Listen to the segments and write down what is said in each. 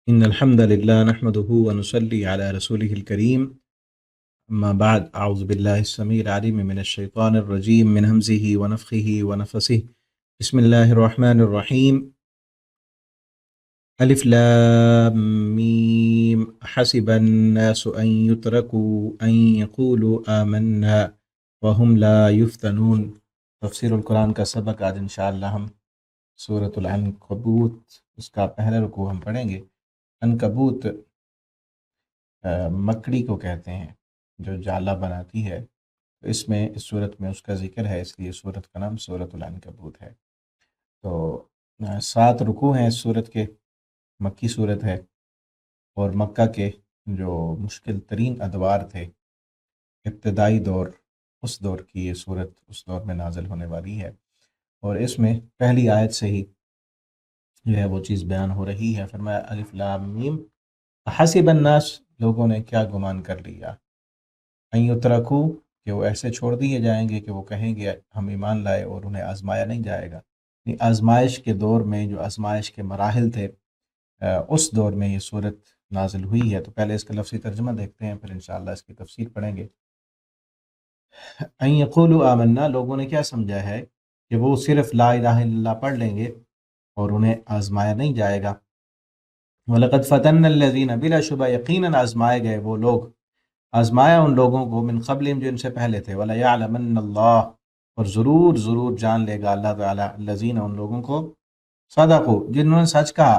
إن الحمد لله نحمده ونصلي على رسوله الكريم أما بعد أعوذ بالله السميع العليم من الشيطان الرجيم من همزه ونفخه ونفسه بسم الله الرحمن الرحيم ألف لام ميم حسب الناس أن يتركوا أن يقولوا آمنا وهم لا يفتنون۔ تفسیر القرآن کا سبق آج انشاءاللہ ہم سورۃ العنکبوت اس کا پہلا رکوع ہم پڑھیں گے۔ عنکبوت مکڑی کو کہتے ہیں جو جالہ بناتی ہے، تو اس میں اس صورت میں اس کا ذکر ہے، اس لیے صورت کا نام سورۃ العنکبوت ہے۔ تو 7 رکوع ہیں اس صورت کے، مکی صورت ہے اور مکہ کے جو مشکل ترین ادوار تھے، ابتدائی دور، اس دور کی یہ صورت اس دور میں نازل ہونے والی ہے، اور اس میں پہلی آیت سے ہی جو ہے وہ چیز بیان ہو رہی ہے۔ فرمایا الف لام میم حسب الناس، لوگوں نے کیا گمان کر لیا، ان یترکو، کہ وہ ایسے چھوڑ دیے جائیں گے کہ وہ کہیں گے ہم ایمان لائے اور انہیں آزمایا نہیں جائے گا۔ آزمائش کے دور میں جو آزمائش کے مراحل تھے، اس دور میں یہ صورت نازل ہوئی ہے۔ تو پہلے اس کا لفظی ترجمہ دیکھتے ہیں، پھر انشاءاللہ اس کی تفسیر پڑھیں گے۔ ان یقولوا آمنا، لوگوں نے کیا سمجھا ہے کہ وہ صرف لا الہ الا اللہ پڑھ لیں گے اور انہیں آزمایا نہیں جائے گا۔ وَلَقَدْ فَتَنَّ الَّذِينَ، بلا شبہ یقیناً آزمائے گئے وہ لوگ، آزمایا ان لوگوں کو، من قبلہم، جو ان سے پہلے تھے، وَلَيَعْلَمَنَّ اللَّهُ، اور ضرور جان لے گا اللہ تعالیٰ، الَّذِينَ، ان لوگوں کو، صدقوا، جنہوں نے سچ کہا،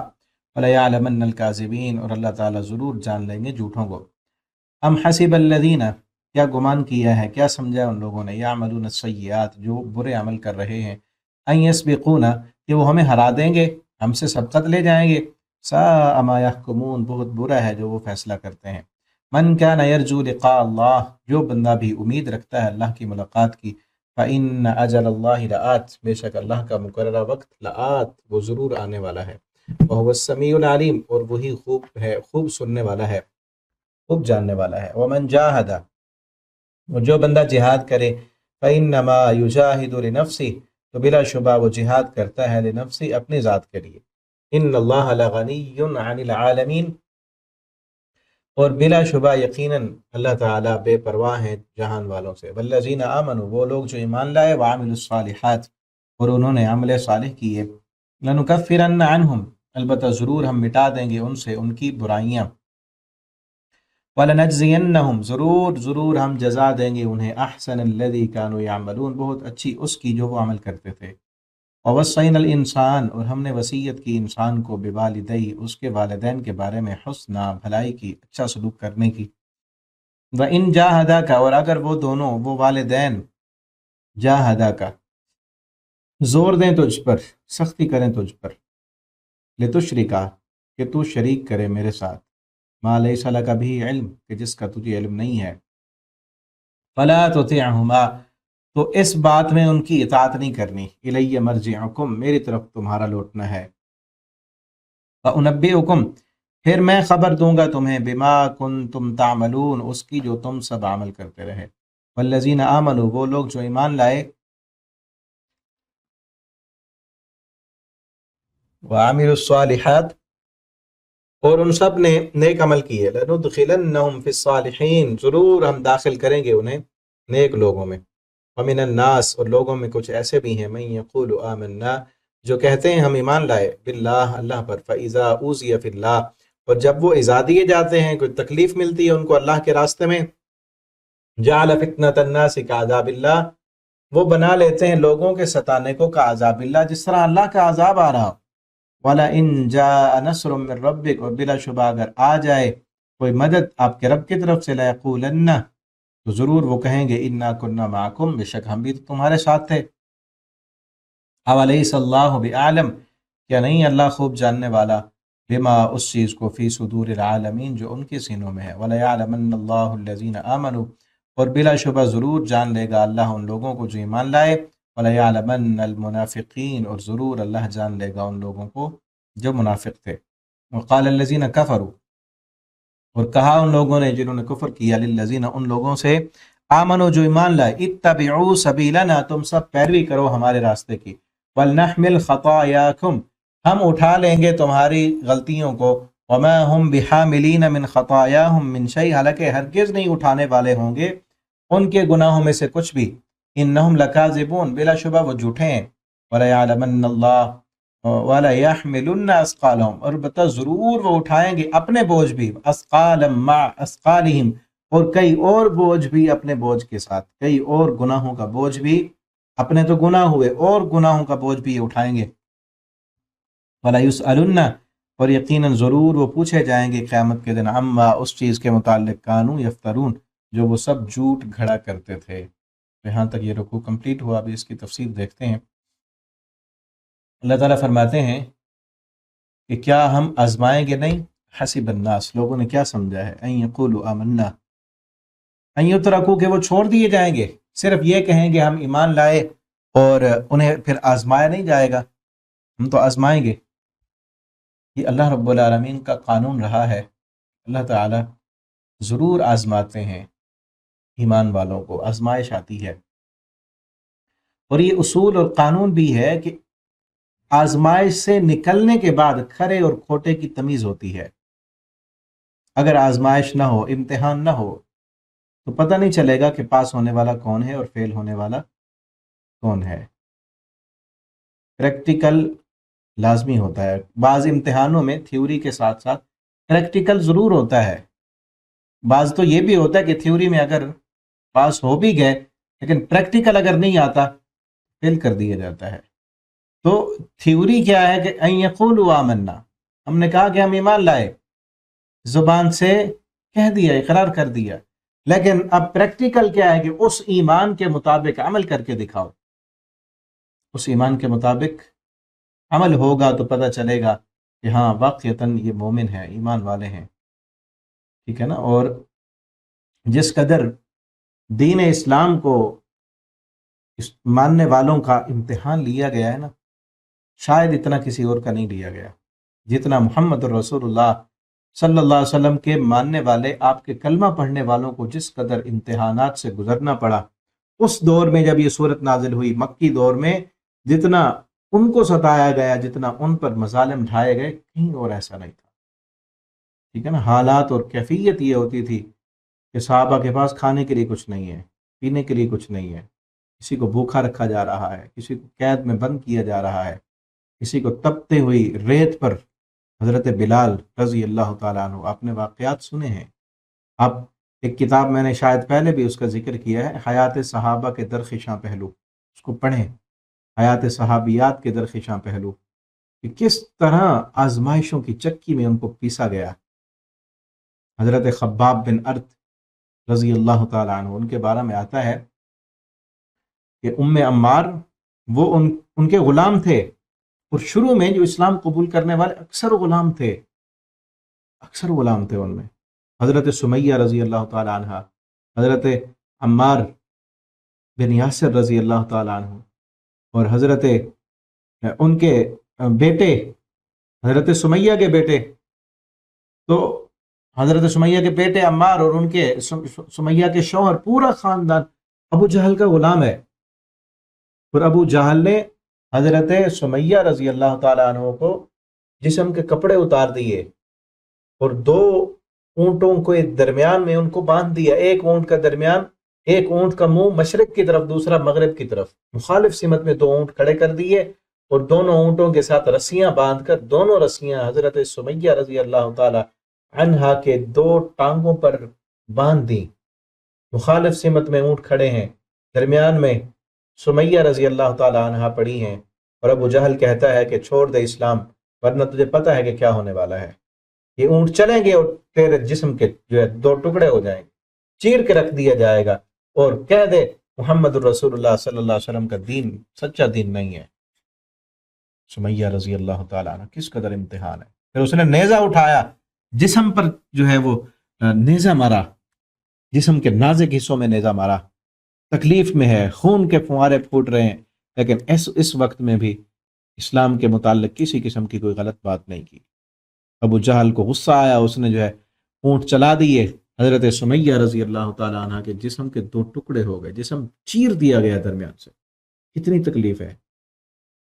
وَلَيَعْلَمَنَّ الْكَاذِبِينَ، اور اللہ تعالیٰ ضرور جان لیں گے جھوٹوں کو۔ ام حسب الذین، کیا گمان کیا ہے، کیا سمجھا ان لوگوں نے، یعملون السیئات، جو برے عمل کر رہے ہیں، ان یسبقونا، کہ وہ ہمیں ہرا دیں گے، ہم سے سبقت لے جائیں گے، ساء ما یحکمون، بہت برا ہے جو وہ فیصلہ کرتے ہیں۔ من کان یرجو لقاء اللہ، جو بندہ بھی امید رکھتا ہے اللہ کی ملاقات کی، فإن اجل اللہ لآت، بے شک اللہ کا مقررہ وقت، لآت، وہ ضرور آنے والا ہے، وہو السمیع العلیم، اور وہی خوب ہے، خوب سننے والا ہے، خوب جاننے والا ہے۔ ومن جاہد، اور جو بندہ جہاد کرے، فإنما یجاہد لنفسہ، تو بلا شبہ وہ جہاد کرتا ہے، لنفسی، اپنی ذات کے لیے۔ ان اللہ لغنی عن العالمین، اور بلا شبہ یقیناً اللہ تعالیٰ بے پرواہ ہیں جہان والوں سے۔ والذین آمنوا، وہ لوگ جو ایمان لائے، وعملوا الصالحات، اور انہوں نے عمل صالح کیے، لنکفرن عنہم، البتہ ضرور ہم مٹا دیں گے ان سے ان کی برائیاں، وَلَنَجْزِيَنَّهُمْ، ضرور ہم جزا دیں گے انہیں، احسن الذی کانوا یعملون، بہت اچھی اس کی جو وہ عمل کرتے تھے۔ وَوَصَّيْنَا الْإِنسان، اور ہم نے وصیت کی انسان کو، بوالدی، اس کے والدین کے بارے میں، حسنا، بھلائی کی، اچھا سلوک کرنے کی۔ وَإِن جَاهَدَاكَ، اور اگر وہ دونوں، وہ والدین، جاہداک، زور دیں تجھ پر، سختی کریں تجھ پر، لتشرکا، کہ تو شریک کرے میرے ساتھ، ما لیس لک بھی علم، کہ جس کا تجھے علم نہیں ہے، فلا تطعہما، تو اس بات میں ان کی اطاعت نہیں کرنی، الی مرجعکم، میری طرف تمہارا لوٹنا ہے، فانبئکم، پھر میں خبر دوں گا تمہیں، بما کنتم تعملون، اس کی جو تم سب عمل کرتے رہے۔ والذین آمنوا، وہ لوگ جو ایمان لائے، وعملوا الصالحات، اور ان سب نے نیک عمل کیے، لندخلنہم فی الصالحین، ضرور ہم داخل کریں گے انہیں نیک لوگوں میں۔ ومن الناس، اور لوگوں میں کچھ ایسے بھی ہیں، من یقول آمنا، جو کہتے ہیں ہم ایمان لائے، باللہ، اللہ پر، فاذا اوذی فی اللہ، اور جب وہ ایذا دیے جاتے ہیں، کوئی تکلیف ملتی ہے ان کو اللہ کے راستے میں، جعل فتنۃ الناس کعذاب اللہ، وہ بنا لیتے ہیں لوگوں کے ستانے کو کعذاب اللہ، جس طرح اللہ کا عذاب آ رہا۔ وَلَئِن جَاءَ نَصْرٌ مِّن رَّبِّكَ، اور بلا شبہ اگر آ جائے کوئی مدد آپ کے رب کی طرف سے، لَيَقُولَنَّ، تو ضرور وہ کہیں گے، اِنَّا كُنَّا مَعَكُمْ، بے شک ہم بھی تو تمہارے ساتھ تھے۔ أَوَلَيْسَ اللَّهُ بِأَعْلَمَ، کیا نہیں اللہ خوب جاننے والا، بما، اس چیز کو، فی صدور العالمین، جو ان کے سینوں میں ہے۔ وَلَيَعْلَمَنَّ اللَّهُ الَّذِينَ آمَنُوا، اور بلا شبہ ضرور جان لے گا اللہ ان لوگوں کو جو ایمان لائے، وَلَيَعْلَمَنَّ الْمُنَافِقِينَ، اور ضرور اللہ جان لے گا ان لوگوں کو جو منافق تھے۔ وقال الذین کفروا، اور کہا ان لوگوں نے جنہوں نے کفر کیا، للذین، ان لوگوں سے، آمنوا، جو ایمان لائے، اتبعوا سبیلنا، تم سب پیروی کرو ہمارے راستے کی، ولنحمل خطایاکم، ہم اٹھا لیں گے تمہاری غلطیوں کو، وما هم بحاملین من خطاياهم من شيء، حالانکہ ہرگز نہیں اٹھانے والے ہوں گے ان کے گناہوں میں سے کچھ بھی. انہم لکاذبون، بلا شبہ وہ جھوٹے ہیں. وَلَيَعْلَمَنَّ اللَّهُ وَلَيَحْمِلُنَّ أَثْقَالَهُمْ، اور البتہ ضرور وہ اٹھائیں گے اپنے بوجھ بھی، اثقالا مع اثقالہم، اور کئی اور بوجھ بھی اپنے بوجھ کے ساتھ، کئی اور گناہوں کا بوجھ بھی، اپنے تو گناہ ہوئے اور گناہوں کا بوجھ بھی یہ اٹھائیں گے. وَلَيُسْأَلُنَّ، اور یقیناً ضرور وہ پوچھے جائیں گے قیامت کے دن، عما، اس چیز کے متعلق، کانوا یفترون، جو وہ سب جھوٹ گھڑا کرتے تھے. یہاں تک یہ رکوع کمپلیٹ ہوا. ابھی اس کی تفسیر دیکھتے ہیں. اللہ تعالیٰ فرماتے ہیں کہ کیا ہم آزمائیں گے نہیں؟ حسب الناس، لوگوں نے کیا سمجھا ہے، ان یقولوا آمنا، ان یترکوا، کہ وہ چھوڑ دیے جائیں گے، صرف یہ کہیں گے ہم ایمان لائے اور انہیں پھر آزمایا نہیں جائے گا. ہم تو آزمائیں گے. یہ اللہ رب العالمین کا قانون رہا ہے. اللہ تعالیٰ ضرور آزماتے ہیں ایمان والوں کو، آزمائش آتی ہے. اور یہ اصول اور قانون بھی ہے کہ آزمائش سے نکلنے کے بعد کھرے اور کھوٹے کی تمیز ہوتی ہے. اگر آزمائش نہ ہو، امتحان نہ ہو، تو پتہ نہیں چلے گا کہ پاس ہونے والا کون ہے اور فیل ہونے والا کون ہے. پریکٹیکل لازمی ہوتا ہے. بعض امتحانوں میں تھیوری کے ساتھ ساتھ پریکٹیکل ضرور ہوتا ہے. بعض تو یہ بھی ہوتا ہے کہ تھیوری میں اگر پاس ہو بھی گئے لیکن پریکٹیکل اگر نہیں آتا فیل کر دیا جاتا ہے. تو تھیوری کیا ہے کہ ان یقولوا آمنا، ہم نے کہا کہ ہم ایمان لائے، زبان سے کہہ دیا، اقرار کر دیا، لیکن اب پریکٹیکل کیا ہے کہ اس ایمان کے مطابق عمل کر کے دکھاؤ. اس ایمان کے مطابق عمل ہوگا تو پتہ چلے گا کہ ہاں واقعتاً یہ مومن ہے، ایمان والے ہیں. ٹھیک ہے نا. اور جس قدر دین اسلام کو ماننے والوں کا امتحان لیا گیا ہے نا، شاید اتنا کسی اور کا نہیں لیا گیا جتنا محمد الرسول اللہ صلی اللہ علیہ وسلم کے ماننے والے، آپ کے کلمہ پڑھنے والوں کو جس قدر امتحانات سے گزرنا پڑا. اس دور میں جب یہ صورت نازل ہوئی، مکی دور میں، جتنا ان کو ستایا گیا، جتنا ان پر مظالم ڈھائے گئے، کہیں اور ایسا نہیں تھا. ٹھیک ہے نا. حالات اور کیفیت یہ ہوتی تھی کہ صحابہ کے پاس کھانے کے لیے کچھ نہیں ہے، پینے کے لیے کچھ نہیں ہے، کسی کو بھوکا رکھا جا رہا ہے، کسی کو قید میں بند کیا جا رہا ہے، کسی کو تپتے ہوئی ریت پر. حضرت بلال رضی اللہ تعالیٰ عنہ، آپ نے واقعات سنے ہیں. آپ ایک کتاب میں نے شاید پہلے بھی اس کا ذکر کیا ہے، حیات صحابہ کے درخشاں پہلو، اس کو پڑھیں. حیات صحابیات کے درخشاں پہلو، کہ کس طرح آزمائشوں کی چکی میں ان کو پیسا گیا. حضرت خباب بن ارت رضی اللہ تعالیٰ عنہ، ان کے بارے میں آتا ہے کہ ام عمار وہ ان کے غلام تھے. اور شروع میں جو اسلام قبول کرنے والے اکثر غلام تھے، ان میں حضرت سمیہ رضی اللہ تعالیٰ عنہ، حضرت عمار بن یاسر رضی اللہ تعالیٰ عنہ، اور حضرت ان کے بیٹے، حضرت سمیہ کے بیٹے. تو حضرت سمیہ کے بیٹے عمار اور ان کے سمیہ کے شوہر، پورا خاندان ابو جہل کا غلام ہے. اور ابو جہل نے حضرت سمیہ رضی اللہ تعالیٰ عنہ کو جسم کے کپڑے اتار دیے اور دو اونٹوں کو درمیان میں ان کو باندھ دیا. ایک اونٹ کا درمیان، ایک اونٹ کا منہ مشرق کی طرف، دوسرا مغرب کی طرف، مخالف سمت میں دو اونٹ کھڑے کر دیے اور دونوں اونٹوں کے ساتھ رسیاں باندھ کر، دونوں رسیاں حضرت سمیہ رضی اللہ تعالی عنہا کے دو ٹانگوں پر باندھ دی. مخالف سمت میں اونٹ کھڑے ہیں، درمیان میں سمیہ رضی اللہ تعالی عنہا پڑی ہیں، اور ابو جہل کہتا ہے کہ چھوڑ دے اسلام، ورنہ تجھے پتہ ہے کہ کیا ہونے والا ہے. یہ اونٹ چلیں گے اور تیرے جسم کے جو ہے دو ٹکڑے ہو جائیں گے، چیر کے رکھ دیا جائے گا، اور کہہ دے محمد الرسول اللہ صلی اللہ علیہ وسلم کا دین سچا دین نہیں ہے. سمیہ رضی اللہ تعالیٰ عنہ، کس قدر امتحان ہے. پھر اس نے نیزہ اٹھایا، جسم پر جو ہے وہ نیزہ مارا، جسم کے نازک حصوں میں نیزہ مارا. تکلیف میں ہے، خون کے فوارے پھوٹ رہے ہیں، لیکن اس وقت میں بھی اسلام کے متعلق کسی قسم کی کوئی غلط بات نہیں کی. ابو جہل کو غصہ آیا، اس نے جو ہے اونٹ چلا دیے. حضرت سمیہ رضی اللہ تعالیٰ عنہ کے جسم کے دو ٹکڑے ہو گئے، جسم چیر دیا گیا درمیان سے. کتنی تکلیف ہے،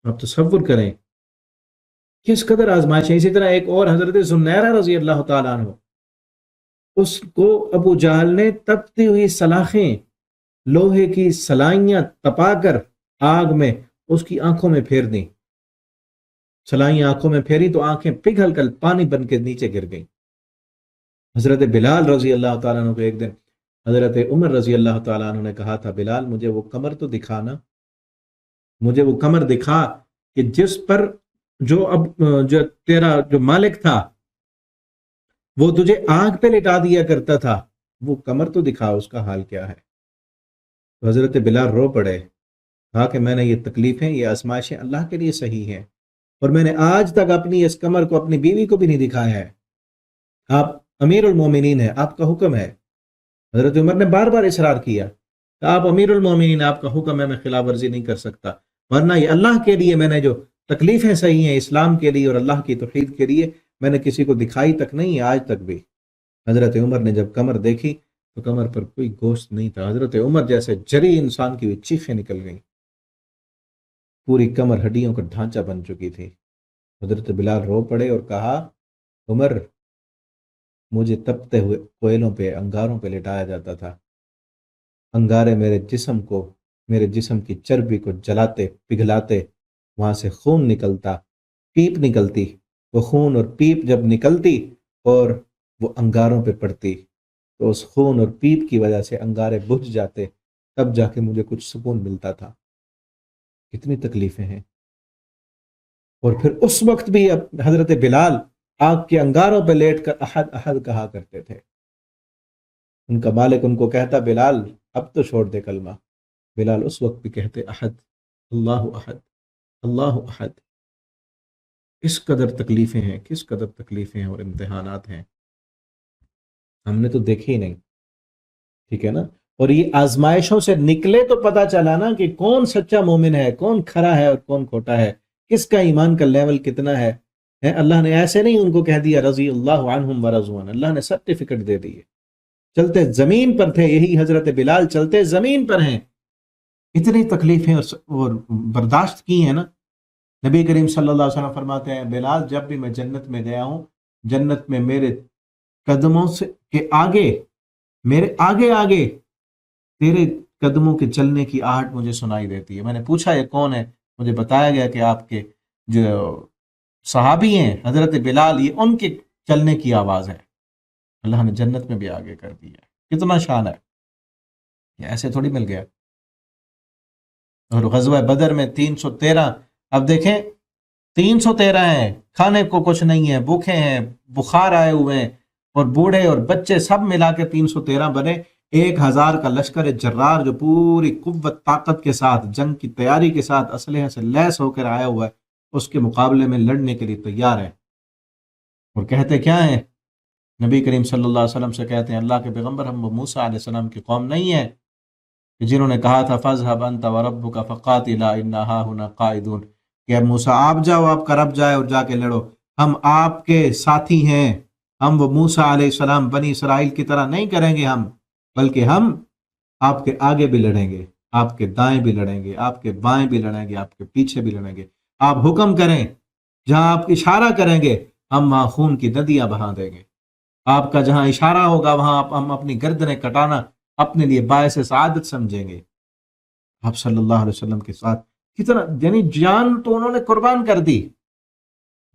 آپ تصور کریں. کس قدر آزمائش ہے. اسی طرح ایک اور حضرت زنیرہ رضی اللہ تعالیٰ عنہ، اس کو ابو جہل نے تپتی ہوئی سلاخیں، لوہے کی سلائیاں تپا کر آگ میں اس کی آنکھوں میں پھیر دیں. سلائیاں آنکھوں میں پھیری تو آنکھیں پگھل کر پانی بن کے نیچے گر گئیں. حضرت بلال رضی اللہ تعالیٰ عنہ کو ایک دن حضرت عمر رضی اللہ تعالیٰ عنہ نے کہا تھا، بلال مجھے وہ کمر تو دکھانا، مجھے وہ کمر دکھا کہ جس پر جو تیرا جو مالک تھا وہ تجھے آگ پہ لٹا دیا کرتا تھا، وہ کمر تو دکھا، اس کا حال کیا ہے. تو حضرت بلال رو پڑے، کہا کہ میں نے یہ تکلیفیں، یہ آزمائشیں اللہ کے لیے صحیح ہیں، اور میں نے آج تک اپنی اس کمر کو اپنی بیوی کو بھی نہیں دکھایا ہے. آپ امیر المومنین ہیں، آپ کا حکم ہے. حضرت عمر نے بار بار اصرار کیا کہ آپ امیر المومنین، آپ کا حکم ہے، میں خلاف ورزی نہیں کر سکتا، ورنہ یہ اللہ کے لیے میں نے جو تکلیفیں صحیح ہیں اسلام کے لیے اور اللہ کی توحید کے لیے، میں نے کسی کو دکھائی تک نہیں ہے آج تک بھی. حضرت عمر نے جب کمر دیکھی تو کمر پر کوئی گوشت نہیں تھا. حضرت عمر جیسے جری انسان کی ہوئی چیخیں نکل گئیں، پوری کمر ہڈیوں کا ڈھانچہ بن چکی تھی. حضرت بلال رو پڑے اور کہا، عمر مجھے تپتے ہوئے کوئلوں پہ، انگاروں پہ لٹایا جاتا تھا، انگارے میرے جسم کی چربی کو جلاتے پگھلاتے، وہاں سے خون نکلتا، پیپ نکلتی، وہ خون اور پیپ جب نکلتی اور وہ انگاروں پہ پڑتی تو اس خون اور پیپ کی وجہ سے انگارے بجھ جاتے، تب جا کے مجھے کچھ سکون ملتا تھا. کتنی تکلیفیں ہیں. اور پھر اس وقت بھی حضرت بلال آگ کے انگاروں پہ لیٹ کر احد احد کہا کرتے تھے. ان کا مالک ان کو کہتا، بلال اب تو چھوڑ دے کلمہ. بلال اس وقت بھی کہتے، احد، اللہ احد، اللہ احد. کس قدر تکلیفیں ہیں، کس قدر تکلیفیں ہیں اور امتحانات ہیں، ہم نے تو دیکھے ہی نہیں. ٹھیک ہے نا. اور یہ آزمائشوں سے نکلے تو پتا چلا نا کہ کون سچا مومن ہے، کون کھرا ہے اور کون کھوٹا ہے، کس کا ایمان کا لیول کتنا ہے. اللہ نے ایسے نہیں ان کو کہہ دیا رضی اللہ عنہم ورضوا عنہ، اللہ نے سرٹیفکیٹ دے دیے. چلتے زمین پر تھے، یہی حضرت بلال چلتے زمین پر ہیں، اتنی تکلیفیں اور برداشت کی ہیں نا. نبی کریم صلی اللہ علیہ وسلم فرماتے ہیں، بلال جب بھی میں جنت میں گیا ہوں، جنت میں میرے قدموں سے کے آگے، میرے آگے آگے تیرے قدموں کے چلنے کی آہٹ مجھے سنائی دیتی ہے. میں نے پوچھا یہ کون ہے، مجھے بتایا گیا کہ آپ کے جو صحابی ہیں حضرت بلال، یہ ان کے چلنے کی آواز ہے. اللہ نے جنت میں بھی آگے کر دیا. کتنا شان ہے، یہ ایسے تھوڑی مل گیا. اور غزوہ بدر میں 313، اب دیکھیں 313 ہیں، کھانے کو کچھ نہیں ہے، بھوکے ہیں، بخار آئے ہوئے ہیں، اور بوڑھے اور بچے سب ملا کے 313 بنے. 1000 کا لشکر جرار جو پوری قوت طاقت کے ساتھ، جنگ کی تیاری کے ساتھ، اسلحے سے لیس ہو کر آیا ہوا ہے، اس کے مقابلے میں لڑنے کے لیے تیار ہے. اور کہتے کیا ہیں، نبی کریم صلی اللہ علیہ وسلم سے کہتے ہیں، اللہ کے پیغمبر ہم وہ موسیٰ علیہ السلام کی قوم نہیں ہے جنہوں نے کہا تھا فَاذْهَبْ أَنْتَ وَرَبُّكَ فَقَاتِلَا إِنَّا هَاهُنَا قَاعِدُونَ، کہ موسیٰ آپ جاؤ، آپ کا رب جائے اور جا کے لڑو، ہم آپ کے ساتھی ہیں. ہم وہ موسیٰ علیہ السلام بنی اسرائیل کی طرح نہیں کریں گے ہم، بلکہ ہم آپ کے آگے بھی لڑیں گے، آپ کے دائیں بھی لڑیں گے، آپ کے بائیں بھی لڑیں گے، آپ کے پیچھے بھی لڑیں گے. آپ حکم کریں، جہاں آپ اشارہ کریں گے ہم وہاں خون کی ندیاں بہا دیں گے. آپ کا جہاں اشارہ ہوگا وہاں ہم اپنی گردنیں کٹانا اپنے لیے باعث سعادت سمجھیں گے. آپ صلی اللہ علیہ وسلم کے ساتھ کتنا، یعنی جان تو انہوں نے قربان کر دی.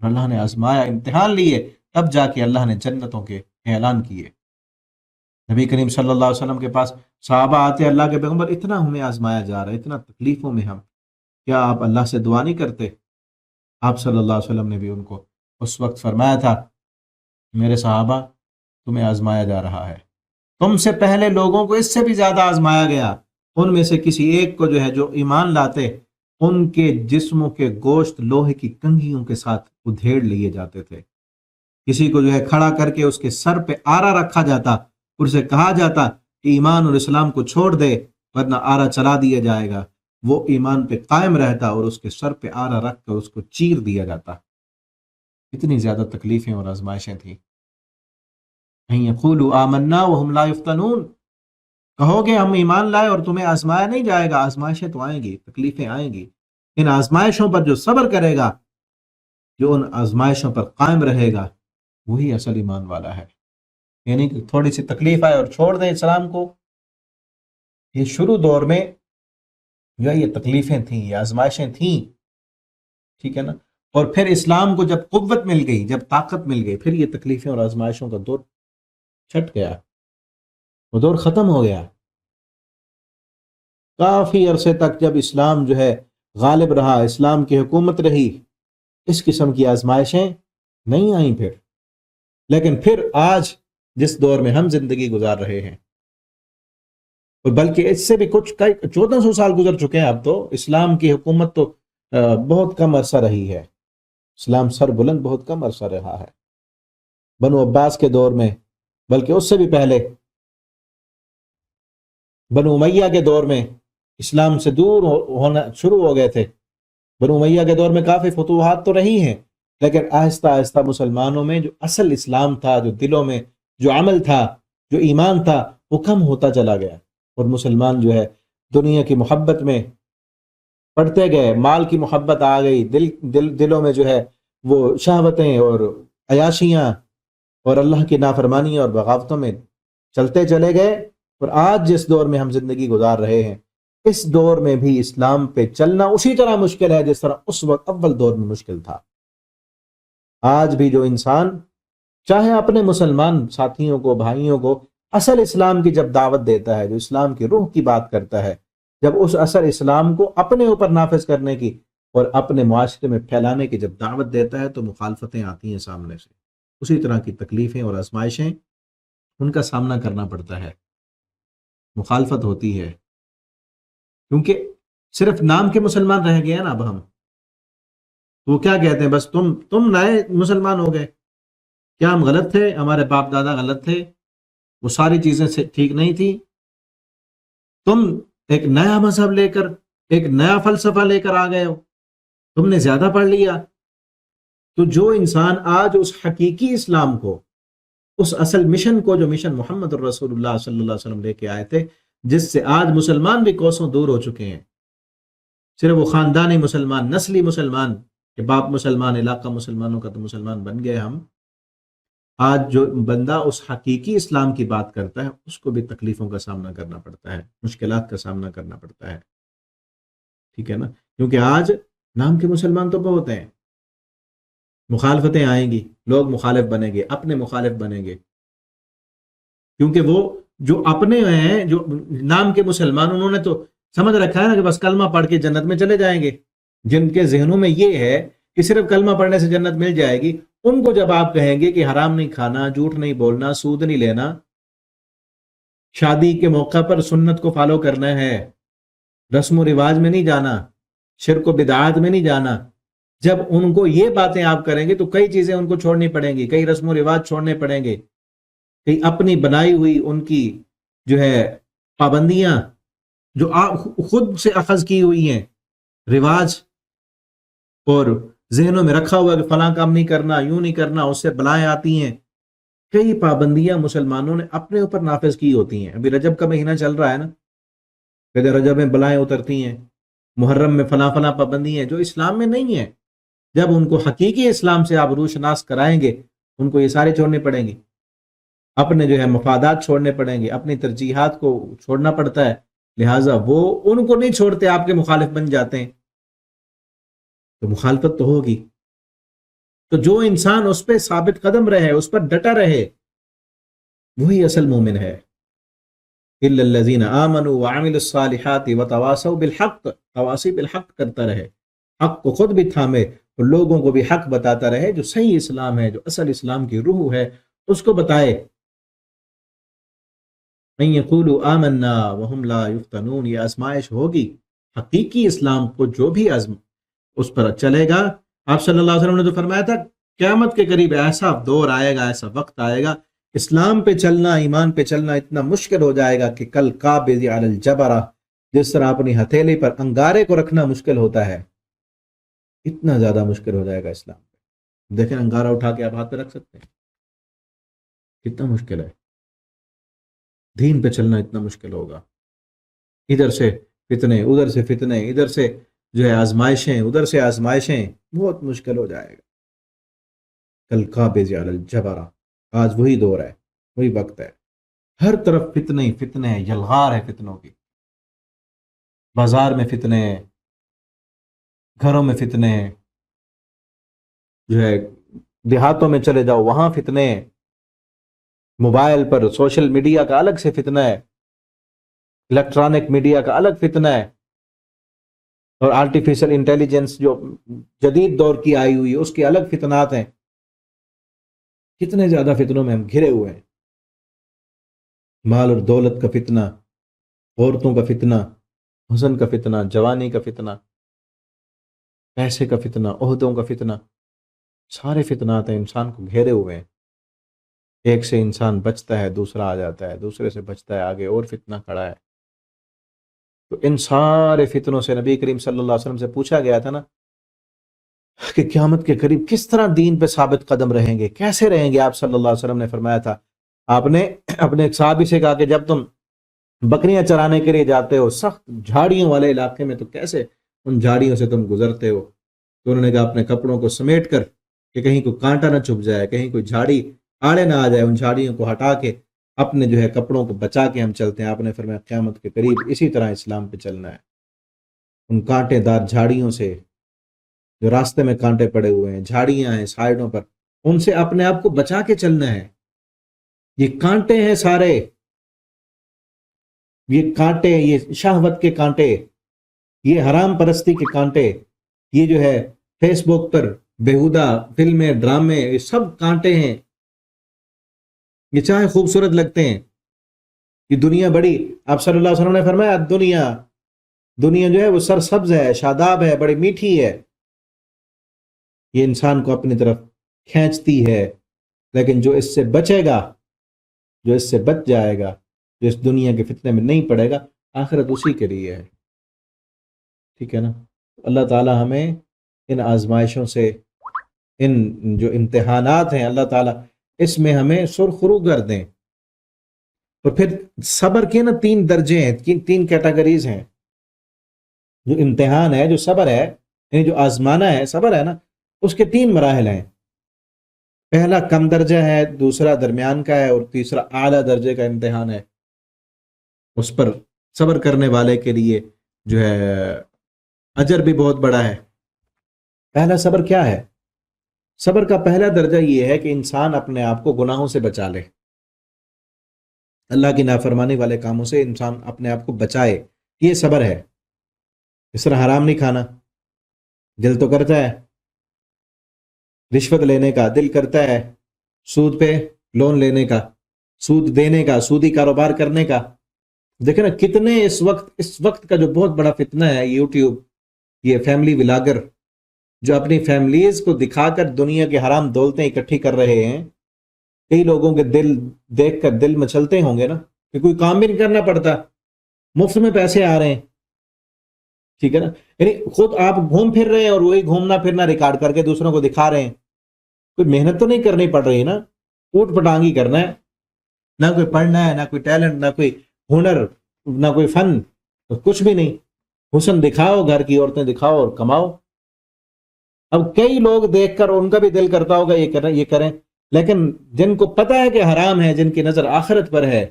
اللہ نے آزمایا، امتحان لیے، تب جا کے اللہ نے جنتوں کے اعلان کیے. نبی کریم صلی اللہ علیہ وسلم کے پاس صحابہ آتے، اللہ کے پیغمبر اتنا ہمیں آزمایا جا رہا ہے، اتنا تکلیفوں میں ہم، کیا آپ اللہ سے دعا نہیں کرتے؟ آپ صلی اللہ علیہ وسلم نے بھی ان کو اس وقت فرمایا تھا، میرے صحابہ تمہیں آزمایا جا رہا ہے، تم سے پہلے لوگوں کو اس سے بھی زیادہ آزمایا گیا. ان میں سے کسی ایک کو جو ایمان لاتے، ان کے جسموں کے گوشت لوہے کی کنگھیوں کے ساتھ ادھیڑ لیے جاتے تھے. کسی کو کھڑا کر کے اس کے سر پہ آرا رکھا جاتا، اور اسے کہا جاتا کہ ایمان اور اسلام کو چھوڑ دے ورنہ آرا چلا دیا جائے گا. وہ ایمان پہ قائم رہتا اور اس کے سر پہ آرا رکھ کر اس کو چیر دیا جاتا. اتنی زیادہ تکلیفیں اور آزمائشیں تھیں. یقولوا آمنا وہم لا یفتنون، کہو گے ہم ایمان لائے اور تمہیں آزمایا نہیں جائے گا. آزمائشیں تو آئیں گی، تکلیفیں آئیں گی. ان آزمائشوں پر جو صبر کرے گا جو ان آزمائشوں پر قائم رہے گا وہی اصل ایمان والا ہے۔ یعنی کہ تھوڑی سی تکلیف آئے اور چھوڑ دیں اسلام کو، یہ شروع دور میں جو ہے یہ تکلیفیں تھیں، یہ آزمائشیں تھیں، ٹھیک ہے نا، اور پھر اسلام کو جب قوت مل گئی، جب طاقت مل گئی، پھر یہ تکلیفیں اور آزمائشوں کا دور چھٹ گیا، وہ دور ختم ہو گیا۔ کافی عرصے تک جب اسلام جو ہے غالب رہا، اسلام کی حکومت رہی، اس قسم کی آزمائشیں نہیں آئیں پھر۔ لیکن پھر آج جس دور میں ہم زندگی گزار رہے ہیں، اور بلکہ اس سے بھی کچھ 1400 سال گزر چکے ہیں، اب تو اسلام کی حکومت تو بہت کم عرصہ رہی ہے، اسلام سر بلند بہت کم عرصہ رہا ہے۔ بنو عباس کے دور میں، بلکہ اس سے بھی پہلے بنو امیہ کے دور میں اسلام سے دور ہونا شروع ہو گئے تھے۔ بنو امیہ کے دور میں کافی فتوحات تو رہی ہیں، لیکن آہستہ آہستہ مسلمانوں میں جو اصل اسلام تھا، جو دلوں میں جو عمل تھا، جو ایمان تھا، وہ کم ہوتا چلا گیا، اور مسلمان جو ہے دنیا کی محبت میں پڑھتے گئے، مال کی محبت آ گئی، دلوں میں جو ہے وہ شہوتیں اور عیاشیاں اور اللہ کی نافرمانی اور بغاوتوں میں چلتے چلے گئے۔ اور آج جس دور میں ہم زندگی گزار رہے ہیں، اس دور میں بھی اسلام پہ چلنا اسی طرح مشکل ہے جس طرح اس وقت اول دور میں مشکل تھا۔ آج بھی جو انسان چاہے اپنے مسلمان ساتھیوں کو، بھائیوں کو اصل اسلام کی جب دعوت دیتا ہے، جو اسلام کی روح کی بات کرتا ہے، جب اس اصل اسلام کو اپنے اوپر نافذ کرنے کی اور اپنے معاشرے میں پھیلانے کی جب دعوت دیتا ہے، تو مخالفتیں آتی ہیں سامنے سے، اسی طرح کی تکلیفیں اور آزمائشیں ان کا سامنا کرنا پڑتا ہے، مخالفت ہوتی ہے، کیونکہ صرف نام کے مسلمان رہ گئے ہیں نا اب ہم۔ وہ کیا کہتے ہیں، بس تم نئے مسلمان ہو گئے، کیا ہم غلط تھے؟ ہمارے باپ دادا غلط تھے، وہ ساری چیزیں ٹھیک نہیں تھی، تم ایک نیا مذہب لے کر، ایک نیا فلسفہ لے کر آ گئے ہو، تم نے زیادہ پڑھ لیا۔ تو جو انسان آج اس حقیقی اسلام کو، اس اصل مشن کو، جو مشن محمد الرسول اللہ صلی اللہ علیہ وسلم لے کے آئے تھے، جس سے آج مسلمان بھی کوسوں دور ہو چکے ہیں، صرف وہ خاندانی مسلمان، نسلی مسلمان کہ باپ مسلمان، علاقہ مسلمانوں کا تو مسلمان بن گئے ہم۔ آج جو بندہ اس حقیقی اسلام کی بات کرتا ہے، اس کو بھی تکلیفوں کا سامنا کرنا پڑتا ہے، مشکلات کا سامنا کرنا پڑتا ہے، ٹھیک ہے نا، کیونکہ آج نام کے مسلمان تو بہت ہیں، مخالفتیں آئیں گی، لوگ مخالف بنیں گے، اپنے مخالف بنیں گے، کیونکہ وہ جو اپنے ہیں، جو نام کے مسلمان، انہوں نے تو سمجھ رکھا ہے نا کہ بس کلمہ پڑھ کے جنت میں چلے جائیں گے، جن کے ذہنوں میں یہ ہے کہ صرف کلمہ پڑھنے سے جنت مل جائے گی، ان کو جب آپ کہیں گے کہ حرام نہیں کھانا، جھوٹ نہیں بولنا، سود نہیں لینا، شادی کے موقع پر سنت کو فالو کرنا ہے، رسم و رواج میں نہیں جانا، شرک و بدعات میں نہیں جانا، جب ان کو یہ باتیں آپ کریں گے تو کئی چیزیں ان کو چھوڑنی پڑیں گی، کئی رسم و رواج چھوڑنے پڑیں گے، کئی اپنی بنائی ہوئی ان کی جو ہے پابندیاں، جو آپ خود سے اخذ کی ہوئی ہیں، رواج اور ذہنوں میں رکھا ہوا کہ فلاں کام نہیں کرنا، یوں نہیں کرنا، اس سے بلائیں آتی ہیں، کئی پابندیاں مسلمانوں نے اپنے اوپر نافذ کی ہوتی ہیں۔ ابھی رجب کا مہینہ چل رہا ہے نا، کہ رجب میں بلائیں اترتی ہیں، محرم میں فلاں فلاں پابندی ہیں جو اسلام میں نہیں ہیں۔ جب ان کو حقیقی اسلام سے آپ روشناس کرائیں گے، ان کو یہ سارے چھوڑنے پڑیں گے، اپنے جو ہے مفادات چھوڑنے پڑیں گے، اپنی ترجیحات کو چھوڑنا پڑتا ہے، لہٰذا وہ ان کو نہیں چھوڑتے، آپ کے مخالف بن جاتے ہیں، تو مخالفت تو ہوگی۔ تو جو انسان اس پہ ثابت قدم رہے، اس پر ڈٹا رہے، وہی اصل مومن ہے۔ الا الذین آمنوا وعملوا الصالحات وتواصوا بالحق، تواصی بالحق کرتا رہے، حق کو خود بھی تھامے اور لوگوں کو بھی حق بتاتا رہے، جو صحیح اسلام ہے، جو اصل اسلام کی روح ہے، اس کو بتائے۔ ان یقولوا آمنا وهم لا یفتنون، یہ آزمائش ہوگی، حقیقی اسلام کو جو بھی اس پر چلے گا۔ آپ صلی اللہ علیہ وسلم نے تو فرمایا تھا قیامت کے قریب ایسا دور آئے گا، ایسا وقت آئے گا، اسلام پہ چلنا، ایمان پہ چلنا اتنا مشکل ہو جائے گا کہ کل قابض علی الجبرہ، جس طرح اپنی ہتھیلی پر انگارے کو رکھنا مشکل ہوتا ہے، اتنا زیادہ مشکل ہو جائے گا اسلام پہ۔ دیکھیں انگارہ اٹھا کے آپ ہاتھ پہ رکھ سکتے ہیں، کتنا مشکل ہے، دین پہ چلنا اتنا مشکل ہوگا۔ ادھر سے فتنے، ادھر سے فتنے، ادھر سے جو ہے آزمائشیں، ادھر سے آزمائشیں، بہت مشکل ہو جائے گا۔ کالقابض علی الجبرہ، آج وہی دور ہے، وہی وقت ہے، ہر طرف فتنے فتنے ہیں، یلغار ہے فتنوں کی، بازار میں فتنے ہیں، گھروں میں فتنے ہیں، جو ہے دیہاتوں میں چلے جاؤ وہاں فتنے ہیں، موبائل پر سوشل میڈیا کا الگ سے فتنہ ہے، الیکٹرانک میڈیا کا الگ فتنہ ہے، اور آرٹیفیشل انٹیلیجنس جو جدید دور کی آئی ہوئی ہے اس کے الگ فتنات ہیں۔ کتنے زیادہ فتنوں میں ہم گھرے ہوئے ہیں، مال اور دولت کا فتنہ، عورتوں کا فتنہ، حسن کا فتنہ، جوانی کا فتنہ، پیسے کا فتنہ، عہدوں کا فتنہ، سارے فتنات ہیں انسان کو گھیرے ہوئے ہیں۔ ایک سے انسان بچتا ہے دوسرا آ جاتا ہے، دوسرے سے بچتا ہے آگے اور فتنہ کھڑا ہے۔ تو ان سارے فتنوں سے نبی کریم صلی اللہ علیہ وسلم سے پوچھا گیا تھا نا کہ قیامت کے قریب کس طرح دین پہ ثابت قدم رہیں گے، کیسے رہیں گے آپ صلی اللہ علیہ وسلم نے فرمایا تھا، آپ نے اپنے ایک صحابی سے کہا کہ جب تم بکریاں چرانے کے لیے جاتے ہو سخت جھاڑیوں والے علاقے میں تو کیسے ان جھاڑیوں سے تم گزرتے ہو؟ تو انہوں نے کہا اپنے کپڑوں کو سمیٹ کر کہ کہیں کوئی کانٹا نہ چھپ جائے، کہیں کوئی جھاڑی آڑے نہ آ جائے، ان جھاڑیوں کو ہٹا کے اپنے جو ہے کپڑوں کو بچا کے ہم چلتے ہیں۔ آپ نے فرمایا قیامت کے قریب اسی طرح اسلام پہ چلنا ہے، ان کانٹے دار جھاڑیوں سے، جو راستے میں کانٹے پڑے ہوئے ہیں، جھاڑیاں ہیں سائڈوں پر، ان سے اپنے آپ کو بچا کے چلنا ہے۔ یہ کانٹے ہیں سارے، یہ کانٹے، یہ شہوت کے کانٹے، یہ حرام پرستی کے کانٹے، یہ جو ہے فیس بک پر بیہودہ فلمیں ڈرامے، یہ سب کانٹے ہیں۔ یہ چاہے خوبصورت لگتے ہیں، یہ دنیا بڑی، آپ صلی اللہ علیہ وسلم نے فرمایا دنیا جو ہے وہ سرسبز ہے، شاداب ہے، بڑی میٹھی ہے، یہ انسان کو اپنی طرف کھینچتی ہے، لیکن جو اس سے بچے گا، جو اس سے بچ جائے گا، جو اس دنیا کے فتنے میں نہیں پڑے گا، آخرت اسی کے لیے ہے۔ ٹھیک ہے نا؟ اللہ تعالی ہمیں ان آزمائشوں سے، ان جو امتحانات ہیں، اللہ تعالیٰ اس میں ہمیں سرخرو کر دیں۔ اور پھر صبر کے نا 3 درجے ہیں، 3 کیٹیگریز ہیں۔ جو امتحان ہے، جو صبر ہے، یعنی جو آزمانا ہے، صبر ہے نا، اس کے 3 مراحل ہیں۔ پہلا کم درجہ ہے، دوسرا درمیان کا ہے، اور تیسرا اعلیٰ درجے کا امتحان ہے۔ اس پر صبر کرنے والے کے لیے جو ہے اجر بھی بہت بڑا ہے۔ پہلا صبر کیا ہے؟ صبر کا پہلا درجہ یہ ہے کہ انسان اپنے آپ کو گناہوں سے بچا لے، اللہ کی نافرمانی والے کاموں سے انسان اپنے آپ کو بچائے، یہ صبر ہے۔ اس طرح حرام نہیں کھانا، دل تو کرتا ہے، رشوت لینے کا دل کرتا ہے، سود پہ لون لینے کا، سود دینے کا، سودی کاروبار کرنے کا۔ دیکھیں نا کتنے اس وقت کا جو بہت بڑا فتنہ ہے، یوٹیوب، یہ فیملی ولاگر جو اپنی فیملیز کو دکھا کر دنیا کے حرام دولتیں اکٹھی کر رہے ہیں۔ کئی لوگوں کے دل دیکھ کر دل مچلتے ہوں گے نا کہ کوئی کام بھی نہیں کرنا پڑتا، مفت میں پیسے آ رہے ہیں۔ ٹھیک ہے نا؟ یعنی خود آپ گھوم پھر رہے ہیں اور وہی گھومنا پھرنا ریکارڈ کر کے دوسروں کو دکھا رہے ہیں۔ کوئی محنت تو نہیں کرنی پڑ رہی نا، اوٹ پٹانگی کرنا ہے، نہ کوئی پڑھنا ہے، نہ کوئی ٹیلنٹ، نہ کوئی ہنر، نہ کوئی فن، کچھ بھی نہیں۔ حسن دکھاؤ، گھر کی عورتیں دکھاؤ اور کماؤ۔ اب کئی لوگ دیکھ کر ان کا بھی دل کرتا ہوگا یہ کریں، لیکن جن کو پتہ ہے کہ حرام ہے، جن کی نظر آخرت پر ہے،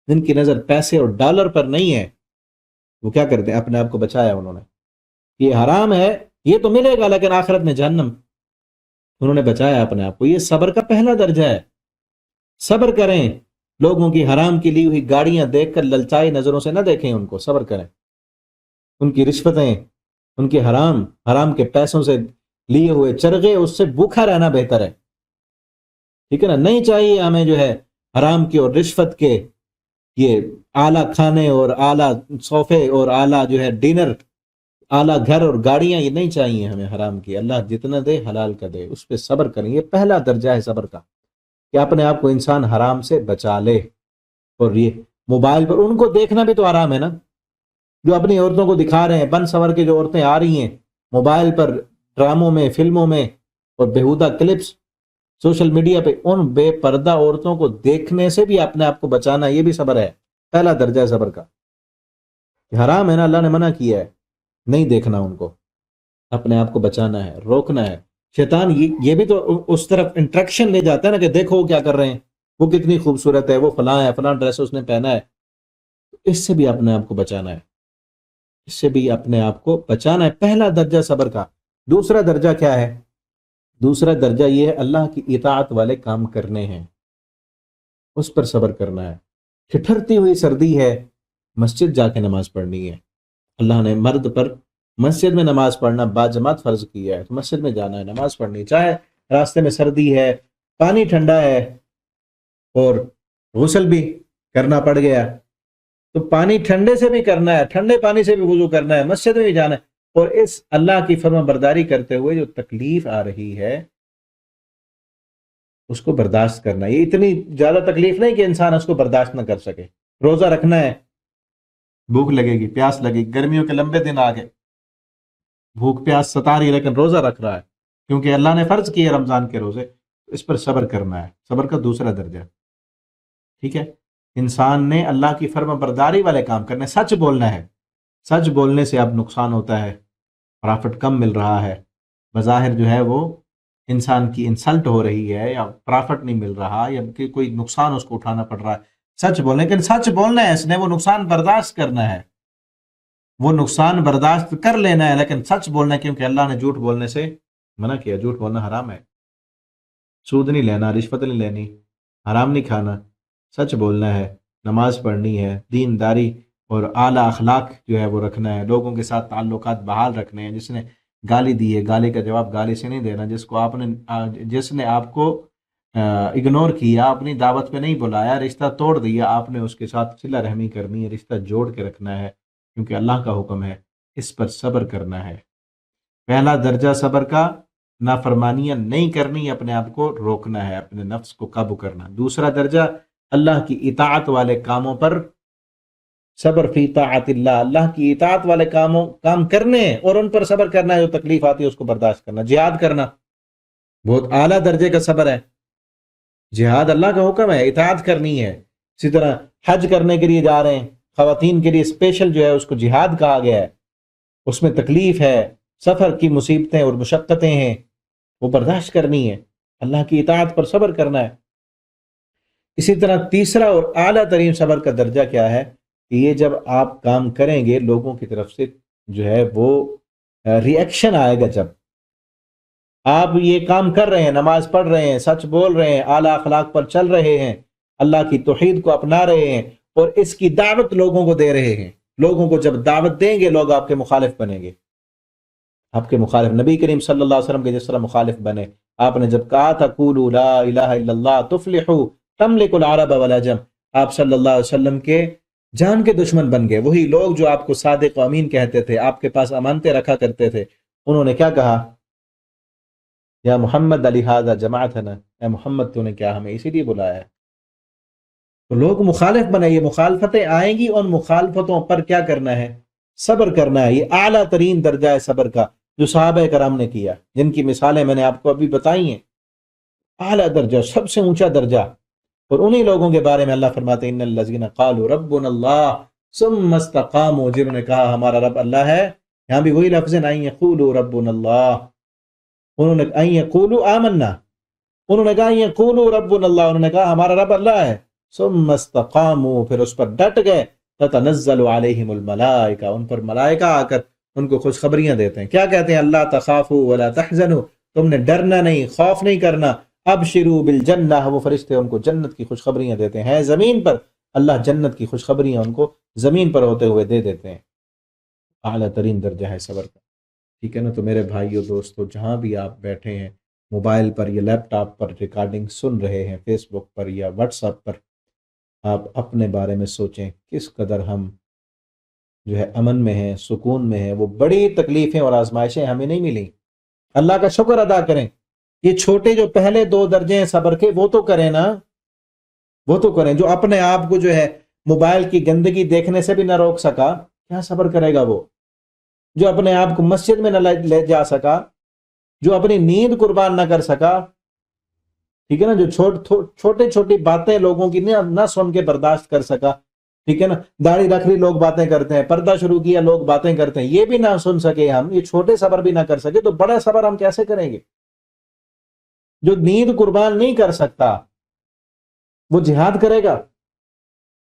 جن کی نظر پیسے اور ڈالر پر نہیں ہے، وہ کیا کرتے ہیں؟ اپنے آپ کو بچایا انہوں نے، یہ حرام ہے، یہ تو ملے گا لیکن آخرت میں جہنم، انہوں نے بچایا اپنے آپ کو۔ یہ صبر کا پہلا درجہ ہے۔ صبر کریں، لوگوں کی حرام کی لی ہوئی گاڑیاں دیکھ کر للچائی نظروں سے نہ دیکھیں ان کو، صبر کریں۔ ان کی رشوتیں، ان کے حرام کے پیسوں سے لیے ہوئے چرغے، اس سے بھوکا رہنا بہتر ہے۔ ٹھیک ہے نا؟ نہیں چاہیے ہمیں جو ہے حرام کی اور رشوت کے یہ اعلیٰ کھانے اور اعلیٰ صوفے اور اعلیٰ جو ہے ڈنر، اعلیٰ گھر اور گاڑیاں، یہ نہیں چاہیے ہمیں حرام کی۔ اللہ جتنا دے حلال کا دے، اس پہ صبر کریں۔ یہ پہلا درجہ ہے صبر کا، کہ اپنے آپ کو انسان حرام سے بچا لے۔ اور یہ موبائل پر ان کو دیکھنا بھی تو حرام ہے نا، جو اپنی عورتوں کو دکھا رہے ہیں، بن سور کے جو عورتیں آ رہی ہیں موبائل پر، ڈراموں میں، فلموں میں، اور بیہودہ کلپس سوشل میڈیا پہ، ان بے پردہ عورتوں کو دیکھنے سے بھی اپنے آپ کو بچانا، یہ بھی صبر ہے، پہلا درجہ ہے صبر کا۔ حرام ہے نا، اللہ نے منع کیا ہے، نہیں دیکھنا ان کو، اپنے آپ کو بچانا ہے، روکنا ہے۔ شیطان یہ بھی تو اس طرف انٹریکشن لے جاتا ہے نا کہ دیکھو وہ کیا کر رہے ہیں، وہ کتنی خوبصورت ہے، وہ فلاں ہے، فلاں ڈریس اس نے پہنا ہے. اس سے بھی اپنے آپ کو بچانا ہے، اس سے بھی اپنے آپ کو بچانا ہے. پہلا درجہ صبر کا. دوسرا درجہ کیا ہے؟ دوسرا درجہ یہ ہے اللہ کی اطاعت والے کام کرنے ہیں، اس پر صبر کرنا ہے. ٹھٹھرتی ہوئی سردی ہے، مسجد جا کے نماز پڑھنی ہے. اللہ نے مرد پر مسجد میں نماز پڑھنا باجماعت فرض کیا ہے، تو مسجد میں جانا ہے، نماز پڑھنی. چاہے راستے میں سردی ہے، پانی ٹھنڈا ہے اور غسل بھی کرنا پڑ گیا، تو پانی ٹھنڈے سے بھی کرنا ہے، ٹھنڈے پانی سے بھی وضو کرنا ہے، مسجد میں بھی جانا ہے. اور اس اللہ کی فرما برداری کرتے ہوئے جو تکلیف آ رہی ہے اس کو برداشت کرنا ہے. یہ اتنی زیادہ تکلیف نہیں کہ انسان اس کو برداشت نہ کر سکے. روزہ رکھنا ہے، بھوک لگے گی، پیاس لگے گی، گرمیوں کے لمبے دن آ گئے، بھوک پیاس ستا رہی لیکن روزہ رکھ رہا ہے کیونکہ اللہ نے فرض کیے رمضان کے روزے. اس پر صبر کرنا ہے، صبر کا دوسرا درجہ. ٹھیک ہے، انسان نے اللہ کی فرما برداری والے کام کرنے. سچ بولنا ہے، سچ بولنے سے اب نقصان ہوتا ہے، پرافٹ کم مل رہا ہے، بظاہر جو ہے وہ انسان کی انسلٹ ہو رہی ہے یا پرافٹ نہیں مل رہا یا کہ کوئی نقصان اس کو اٹھانا پڑ رہا ہے. سچ بولنے، لیکن سچ بولنا ہے، اس نے وہ نقصان برداشت کرنا ہے، وہ نقصان برداشت کر لینا ہے، لیکن سچ بولنا ہے کیونکہ اللہ نے جھوٹ بولنے سے منع کیا. جھوٹ بولنا حرام ہے، سود نہیں لینا، رشوت نہیں لینی، حرام نہیں کھانا، سچ بولنا ہے، نماز پڑھنی ہے، دینداری اور اعلیٰ اخلاق جو ہے وہ رکھنا ہے، لوگوں کے ساتھ تعلقات بحال رکھنے ہیں. جس نے گالی دی ہے گالی کا جواب گالی سے نہیں دینا، جس نے آپ کو اگنور کیا، اپنی دعوت پہ نہیں بلایا، رشتہ توڑ دیا، آپ نے اس کے ساتھ صلہ رحمی کرنی ہے، رشتہ جوڑ کے رکھنا ہے کیونکہ اللہ کا حکم ہے. اس پر صبر کرنا ہے. پہلا درجہ صبر کا، نافرمانیاں نہیں کرنی، اپنے آپ کو روکنا ہے، اپنے نفس کو قابو کرنا. دوسرا درجہ اللہ کی اطاعت والے کاموں پر صبر، فی طاعت اللہ، اللہ کی اطاعت والے کام کرنے اور ان پر صبر کرنا ہے. جو تکلیف آتی ہے اس کو برداشت کرنا. جہاد کرنا بہت اعلیٰ درجے کا صبر ہے. جہاد اللہ کا حکم ہے، اطاعت کرنی ہے. اسی طرح حج کرنے کے لیے جا رہے ہیں، خواتین کے لیے اسپیشل جو ہے اس کو جہاد کہا گیا ہے. اس میں تکلیف ہے، سفر کی مصیبتیں اور مشقتیں ہیں، وہ برداشت کرنی ہے، اللہ کی اطاعت پر صبر کرنا ہے. اسی طرح تیسرا اور اعلیٰ ترین صبر کا درجہ کیا ہے کہ یہ جب آپ کام کریں گے لوگوں کی طرف سے جو ہے وہ ری ایکشن آئے گا. جب آپ یہ کام کر رہے ہیں، نماز پڑھ رہے ہیں، سچ بول رہے ہیں، اعلیٰ اخلاق پر چل رہے ہیں، اللہ کی توحید کو اپنا رہے ہیں اور اس کی دعوت لوگوں کو دے رہے ہیں، لوگوں کو جب دعوت دیں گے لوگ آپ کے مخالف بنیں گے. آپ کے مخالف نبی کریم صلی اللہ علیہ وسلم کے جس طرح مخالف بنے. آپ نے جب کہا تھا قولوا لا الہ الا اللہ تفلحوا تملک العرب والعجم، آپ صلی اللہ علیہ وسلم کے جان کے دشمن بن گئے. وہی لوگ جو آپ کو صادق و امین کہتے تھے، آپ کے پاس امانتیں رکھا کرتے تھے، انہوں نے کیا کہا؟ یا محمد علی ھذا جماعتنا، اے محمد تو نے کیا ہمیں اسی لیے بلایا ہے؟ تو لوگ مخالف بنے. یہ مخالفتیں آئیں گی، ان مخالفتوں پر کیا کرنا ہے؟ صبر کرنا ہے. یہ اعلیٰ ترین درجہ ہے صبر کا جو صحابہ کرام نے کیا، جن کی مثالیں میں نے آپ کو ابھی بتائی ہیں. اعلیٰ درجہ، سب سے اونچا درجہ. اور انہی لوگوں کے بارے میں اللہ فرماتے ہیں ان الذین قالوا ربنا اللہ ثم استقاموا، جنہوں نے کہا ہمارا رب اللہ ہے. یہاں بھی وہی لفظ ہیں، ان یقولوا ربنا اللہ، انہوں نے ان یقولوا آمنا، انہوں نے کہا ان یقولوا ربنا اللہ، انہوں نے کہا ہمارا رب اللہ ہے. ثم استقاموا، پھر اس پر ڈٹ گئے. تتنزل علیہم الملائکہ، ان پر ملائکہ آ کر ان کو خوشخبریاں دیتے ہیں. کیا کہتے ہیں؟ اللہ تخافوا ولا تحزنوا، تم نے ڈرنا نہیں، خوف نہیں کرنا. ابشروا بالجنہ، وہ فرشتے ان کو جنت کی خوشخبریاں دیتے ہیں. زمین پر اللہ جنت کی خوشخبریاں ان کو زمین پر ہوتے ہوئے دے دیتے ہیں. اعلیٰ ترین درجہ ہے صبر کا. ٹھیک ہے نا؟ تو میرے بھائیو دوستو، جہاں بھی آپ بیٹھے ہیں، موبائل پر یا لیپ ٹاپ پر ریکارڈنگ سن رہے ہیں، فیس بک پر یا واٹس ایپ پر، آپ اپنے بارے میں سوچیں کس قدر ہم جو ہے امن میں ہیں، سکون میں ہیں. وہ بڑی تکلیفیں اور آزمائشیں ہمیں نہیں ملیں. اللہ کا شکر ادا کریں. یہ چھوٹے جو پہلے 2 درجے ہیں صبر کے، وہ تو کریں نا، وہ تو کریں. جو اپنے آپ کو جو ہے موبائل کی گندگی دیکھنے سے بھی نہ روک سکا، کیا صبر کرے گا وہ؟ جو اپنے آپ کو مسجد میں نہ لے جا سکا، جو اپنی نیند قربان نہ کر سکا، ٹھیک ہے نا، جو چھوٹی چھوٹی باتیں لوگوں کی نہ سن کے برداشت کر سکا، ٹھیک ہے نا، داڑھی رکھ لی لوگ باتیں کرتے ہیں، پردہ شروع کیا لوگ باتیں کرتے ہیں، یہ بھی نہ سن سکے ہم، یہ چھوٹے صبر بھی نہ کر سکے، تو بڑا صبر ہم کیسے کریں گے؟ جو نیند قربان نہیں کر سکتا وہ جہاد کرے گا؟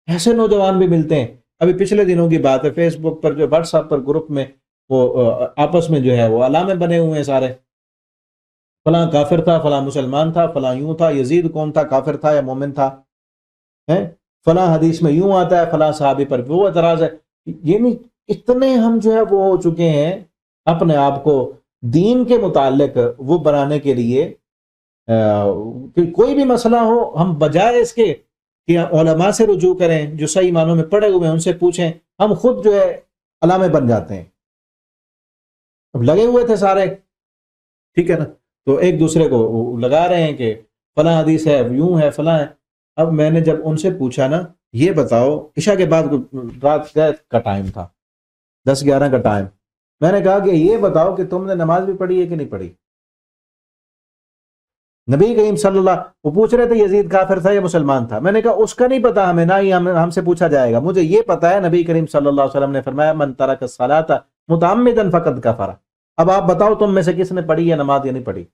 ایسے نوجوان بھی ملتے ہیں. ابھی پچھلے دنوں کی بات ہے، فیس بک پر جو واٹس ایپ پر گروپ میں وہ آپس میں جو ہے وہ علامے بنے ہوئے ہیں سارے، فلاں کافر تھا، فلاں مسلمان تھا، فلاں یوں تھا، یزید کون تھا، کافر تھا یا مومن تھا، فلاں حدیث میں یوں آتا ہے، فلاں صحابی پر وہ اعتراض ہے. یعنی اتنے ہم جو ہے وہ ہو چکے ہیں اپنے آپ کو دین کے متعلق وہ بنانے کے لیے کہ کوئی بھی مسئلہ ہو ہم بجائے اس کے کہ علماء سے رجوع کریں جو صحیح معنوں میں پڑھے ہوئے ہیں، ان سے پوچھیں، ہم خود جو ہے علامے بن جاتے ہیں. اب لگے ہوئے تھے سارے، ٹھیک ہے نا، تو ایک دوسرے کو لگا رہے ہیں کہ فلاں حدیث ہے، یوں ہے، فلاں ہے. اب میں نے جب ان سے پوچھا نا، یہ بتاؤ، عشاء کے بعد رات کا ٹائم تھا، 10-11 کا ٹائم، میں نے کہا کہ یہ بتاؤ کہ تم نے نماز بھی پڑھی ہے کہ نہیں پڑھی؟ نبی کریم صلی اللہ، وہ پوچھ رہے تھے یزید کافر تھا یا مسلمان تھا. میں نے کہا اس کا نہیں پتا ہمیں، نہ ہی ہم سے پوچھا جائے گا. مجھے یہ پتا ہے نبی کریم صلی اللہ علیہ وسلم نے فرمایا من ترک الصلاۃ متعمدا فقد کفر. اب آپ بتاؤ تم میں سے کس نے پڑھی ہے نماز یا نہیں پڑھی؟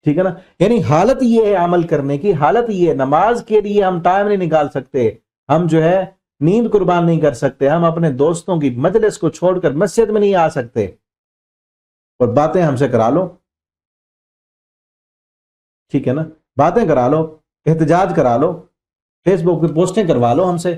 ٹھیک ہے نا. یعنی حالت یہ ہے عمل کرنے کی، حالت یہ ہے نماز کے لیے ہم ٹائم نہیں نکال سکتے، ہم جو ہے نیند قربان نہیں کر سکتے، ہم اپنے دوستوں کی مجلس کو چھوڑ کر مسجد میں نہیں آ سکتے، اور باتیں ہم سے کرا لو، ٹھیک ہے نا، باتیں کرا لو، احتجاج کرا لو، فیس بک پہ پوسٹیں کروا لو ہم سے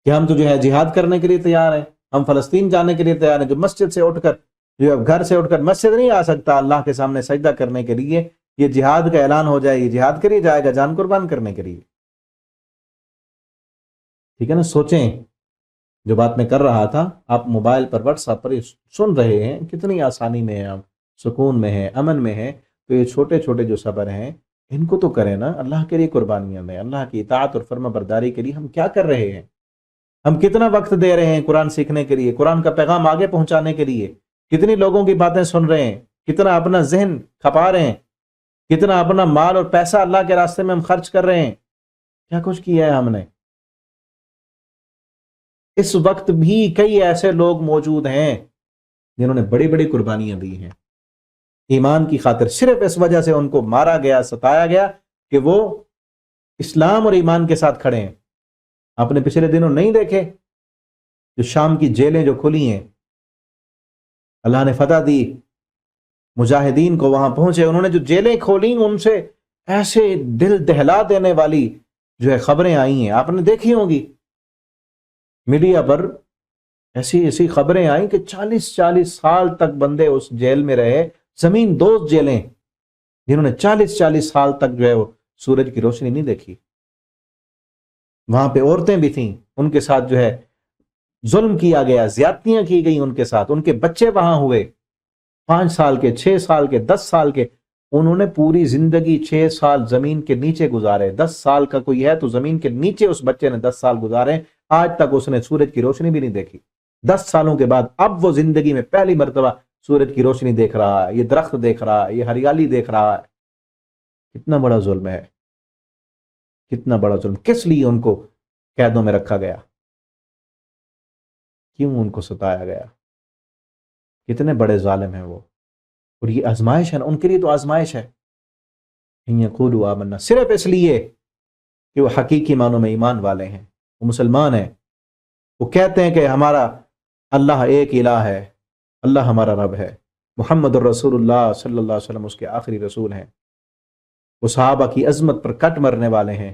کہ ہم تو جو ہے جہاد کرنے کے لیے تیار ہیں، ہم فلسطین جانے کے لیے تیار ہیں. جو مسجد سے اٹھ کر، جو گھر سے اٹھ کر مسجد نہیں آ سکتا اللہ کے سامنے سجدہ کرنے کے لیے، یہ جہاد کا اعلان ہو جائے، یہ جہاد کے لیے جائے گا جان قربان کرنے کے لیے. ٹھیک ہے نا. سوچیں جو بات میں کر رہا تھا، آپ موبائل پر واٹس ایپ پر سن رہے ہیں، کتنی آسانی میں ہیں، آپ سکون میں ہیں، امن میں ہیں. تو یہ چھوٹے چھوٹے جو صبر ہیں ان کو تو کریں نا، اللہ کے لیے قربانیاں دیں، اللہ کی اطاعت اور فرما برداری کے لیے. ہم کیا کر رہے ہیں؟ ہم کتنا وقت دے رہے ہیں قرآن سیکھنے کے لیے، قرآن کا پیغام آگے پہنچانے کے لیے؟ کتنی لوگوں کی باتیں سن رہے ہیں، کتنا اپنا ذہن کھپا رہے ہیں، کتنا اپنا مال اور پیسہ اللہ کے راستے میں ہم خرچ کر رہے ہیں. کیا کچھ کیا ہے ہم نے؟ اس وقت بھی کئی ایسے لوگ موجود ہیں جنہوں نے بڑی بڑی قربانیاں دی ہیں ایمان کی خاطر. صرف اس وجہ سے ان کو مارا گیا، ستایا گیا کہ وہ اسلام اور ایمان کے ساتھ کھڑے ہیں. آپ نے پچھلے دنوں نہیں دیکھے جو شام کی جیلیں جو کھلی ہیں، اللہ نے فتح دی، مجاہدین کو وہاں پہنچے، انہوں نے جو جیلیں کھولی ان سے ایسے دل دہلا دینے والی جو ہے خبریں آئی ہیں، آپ نے دیکھی ہوں گی میڈیا پر. ایسی ایسی خبریں آئیں کہ 40-40 سال تک بندے اس جیل میں رہے، زمین دوز جیلیں، جنہوں نے 40-40 سال تک جو ہے وہ سورج کی روشنی نہیں دیکھی. وہاں پہ عورتیں بھی تھیں، ان کے ساتھ جو ہے ظلم کیا گیا، زیادتیاں کی گئی ان کے ساتھ، ان کے بچے وہاں ہوئے 5 سال کے، 6 سال کے، 10 سال کے. انہوں نے پوری زندگی 6 سال زمین کے نیچے گزارے. 10 سال کا کوئی ہے تو زمین کے نیچے اس بچے نے 10 سال گزارے، آج تک اس نے سورج کی روشنی بھی نہیں دیکھی. 10 سالوں کے بعد اب وہ زندگی میں پہلی مرتبہ سورج کی روشنی دیکھ رہا ہے، یہ درخت دیکھ رہا ہے، یہ ہریالی دیکھ رہا ہے. کتنا بڑا ظلم ہے، کتنا بڑا ظلم. کس لیے ان کو قیدوں میں رکھا گیا؟ کیوں ان کو ستایا گیا؟ کتنے بڑے ظالم ہیں وہ. اور یہ آزمائش ہے نا، ان کے لیے تو آزمائش ہے. یقولوا آمنا، صرف اس لیے کہ وہ حقیقی معنوں میں ایمان والے ہیں، وہ مسلمان ہیں، وہ کہتے ہیں کہ ہمارا اللہ ایک الہ ہے، اللہ ہمارا رب ہے، محمد الرسول اللہ صلی اللہ علیہ وسلم اس کے آخری رسول ہیں. وہ صحابہ کی عظمت پر کٹ مرنے والے ہیں،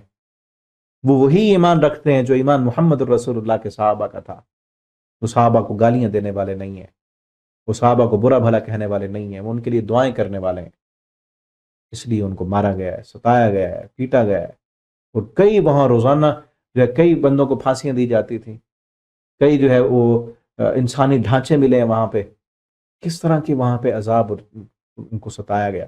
وہ وہی ایمان رکھتے ہیں جو ایمان محمد الرسول اللہ کے صحابہ کا تھا. وہ صحابہ کو گالیاں دینے والے نہیں ہیں، وہ صحابہ کو برا بھلا کہنے والے نہیں ہیں، وہ ان کے لیے دعائیں کرنے والے ہیں. اس لیے ان کو مارا گیا ہے، ستایا گیا ہے، پیٹا گیا ہے. اور کئی وہاں روزانہ جو ہے کئی بندوں کو پھانسیاں دی جاتی تھیں، کئی جو ہے وہ انسانی ڈھانچے ملے ہیں وہاں پہ. کس طرح کی وہاں پہ عذاب ان کو ستایا گیا.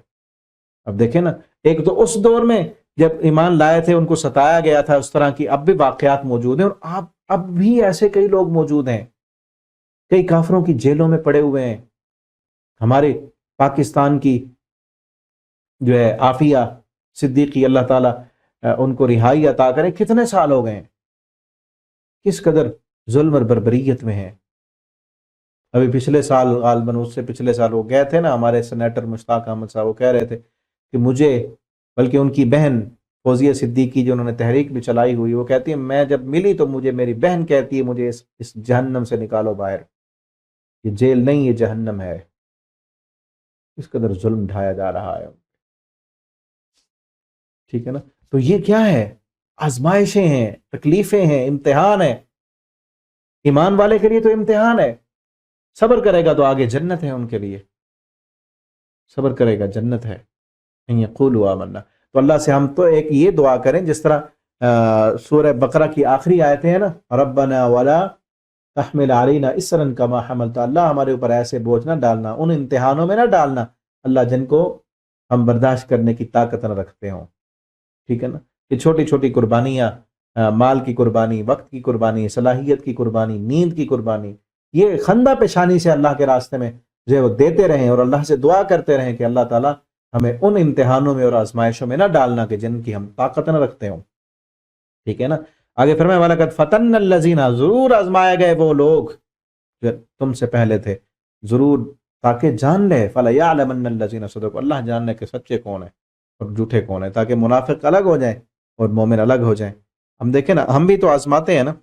اب دیکھیں نا، ایک تو اس دور میں جب ایمان لائے تھے ان کو ستایا گیا تھا، اس طرح کی اب بھی واقعات موجود ہیں. اور اب بھی ایسے کئی لوگ موجود ہیں، کئی کافروں کی جیلوں میں پڑے ہوئے ہیں. ہمارے پاکستان کی جو ہے عافیہ صدیقی، اللہ تعالیٰ ان کو رہائی عطا کریں، کتنے سال ہو گئے ہیں، کس قدر ظلم اور بربریت میں ہیں. ابھی پچھلے سال غالباً اس سے پچھلے سال وہ گئے تھے نا ہمارے سینیٹر مشتاق احمد صاحب، وہ کہہ رہے تھے کہ مجھے، بلکہ ان کی بہن فوزیہ صدیقی جو انہوں نے تحریک بھی چلائی ہوئی، وہ کہتی ہے میں جب ملی تو مجھے میری بہن کہتی ہے مجھے اس جہنم سے نکالو باہر، یہ جیل نہیں یہ جہنم ہے، اس قدر ظلم ڈھایا جا رہا ہے۔ ٹھیک ہے نا، تو یہ کیا ہے؟ آزمائشیں ہیں، تکلیفیں ہیں، امتحان ہے۔ ایمان والے کے لیے تو امتحان ہے، صبر کرے گا تو آگے جنت ہے ان کے لیے، صبر کرے گا جنت ہے۔ یقولوا آمنا، تو اللہ سے ہم تو ایک یہ دعا کریں جس طرح سورہ بقرہ کی آخری آیتیں ہیں نا، ربنا ولا تحمل علینا اسرا کما حملت، اللہ ہمارے اوپر ایسے بوجھ نہ ڈالنا، ان امتحانوں میں نہ ڈالنا اللہ جن کو ہم برداشت کرنے کی طاقت نہ رکھتے ہوں۔ ٹھیک ہے نا، یہ چھوٹی چھوٹی قربانیاں، مال کی قربانی، وقت کی قربانی، صلاحیت کی قربانی، نیند کی قربانی، یہ خندہ پیشانی سے اللہ کے راستے میں جو ہے وہ دیتے رہیں، اور اللہ سے دعا کرتے رہیں کہ اللہ تعالیٰ ہمیں ان امتحانوں میں اور آزمائشوں میں نہ ڈالنا کہ جن کی ہم طاقت نہ رکھتے ہوں۔ ٹھیک ہے نا، آگے فرمائے وَلَقَدْ فَتَنَّ الَّذِينَ، ضرور آزمائے گئے وہ لوگ جو تم سے پہلے تھے، ضرور تاکہ جان لے، فَلَيَعْلَمَنَّ الَّذِينَ صَدَقُوا، اللہ جان لے کہ سچے کون ہیں اور جھوٹے کون ہیں، تاکہ منافق الگ ہو جائیں اور مومن الگ ہو جائیں۔ ہم دیکھیں نا، ہم بھی تو آزماتے ہیں نا،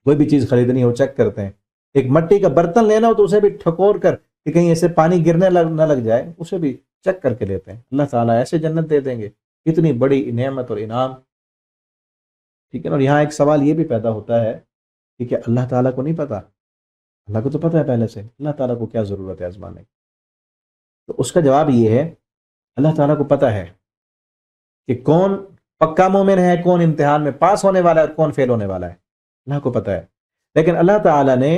کوئی بھی چیز خریدنی ہو چیک کرتے ہیں، ایک مٹی کا برتن لینا ہو تو اسے بھی ٹھکور کر کہ کہیں ایسے پانی گرنے نہ لگ جائے، اسے بھی چیک کر کے لیتے ہیں۔ اللہ تعالیٰ ایسے جنت دے دیں گے، اتنی بڑی نعمت اور انعام۔ ٹھیک ہے نا، اور یہاں ایک سوال یہ بھی پیدا ہوتا ہے کہ کیا اللہ تعالیٰ کو نہیں پتا؟ اللہ کو تو پتہ ہے پہلے سے، اللہ تعالیٰ کو کیا ضرورت ہے آزمانے کی؟ تو اس کا جواب یہ ہے، اللہ تعالیٰ کو پتہ ہے کہ کون پکا مومن ہے، کون امتحان میں پاس ہونے والا ہے اور کون فیل ہونے والا ہے، اللہ کو پتہ ہے۔ لیکن اللہ تعالیٰ نے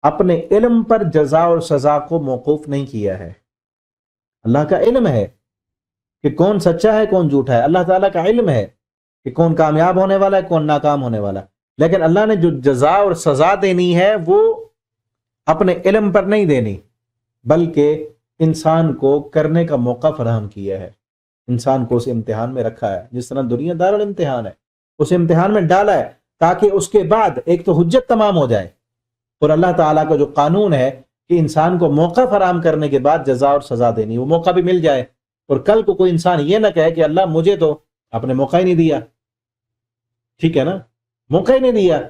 اپنے علم پر جزا اور سزا کو موقوف نہیں کیا ہے۔ اللہ کا علم ہے کہ کون سچا ہے کون جھوٹا ہے، اللہ تعالیٰ کا علم ہے کہ کون کامیاب ہونے والا ہے کون ناکام ہونے والا ہے، لیکن اللہ نے جو جزا اور سزا دینی ہے وہ اپنے علم پر نہیں دینی، بلکہ انسان کو کرنے کا موقع فراہم کیا ہے، انسان کو اس امتحان میں رکھا ہے، جس طرح دنیا دار الامتحان ہے، اس امتحان میں ڈالا ہے تاکہ اس کے بعد ایک تو حجت تمام ہو جائے، اور اللہ تعالیٰ کا جو قانون ہے کہ انسان کو موقع فراہم کرنے کے بعد جزا اور سزا دینی، وہ موقع بھی مل جائے، اور کل کو کوئی انسان یہ نہ کہے کہ اللہ مجھے تو آپ نے موقع ہی نہیں دیا۔ ٹھیک ہے نا، موقع ہی نہیں دیا۔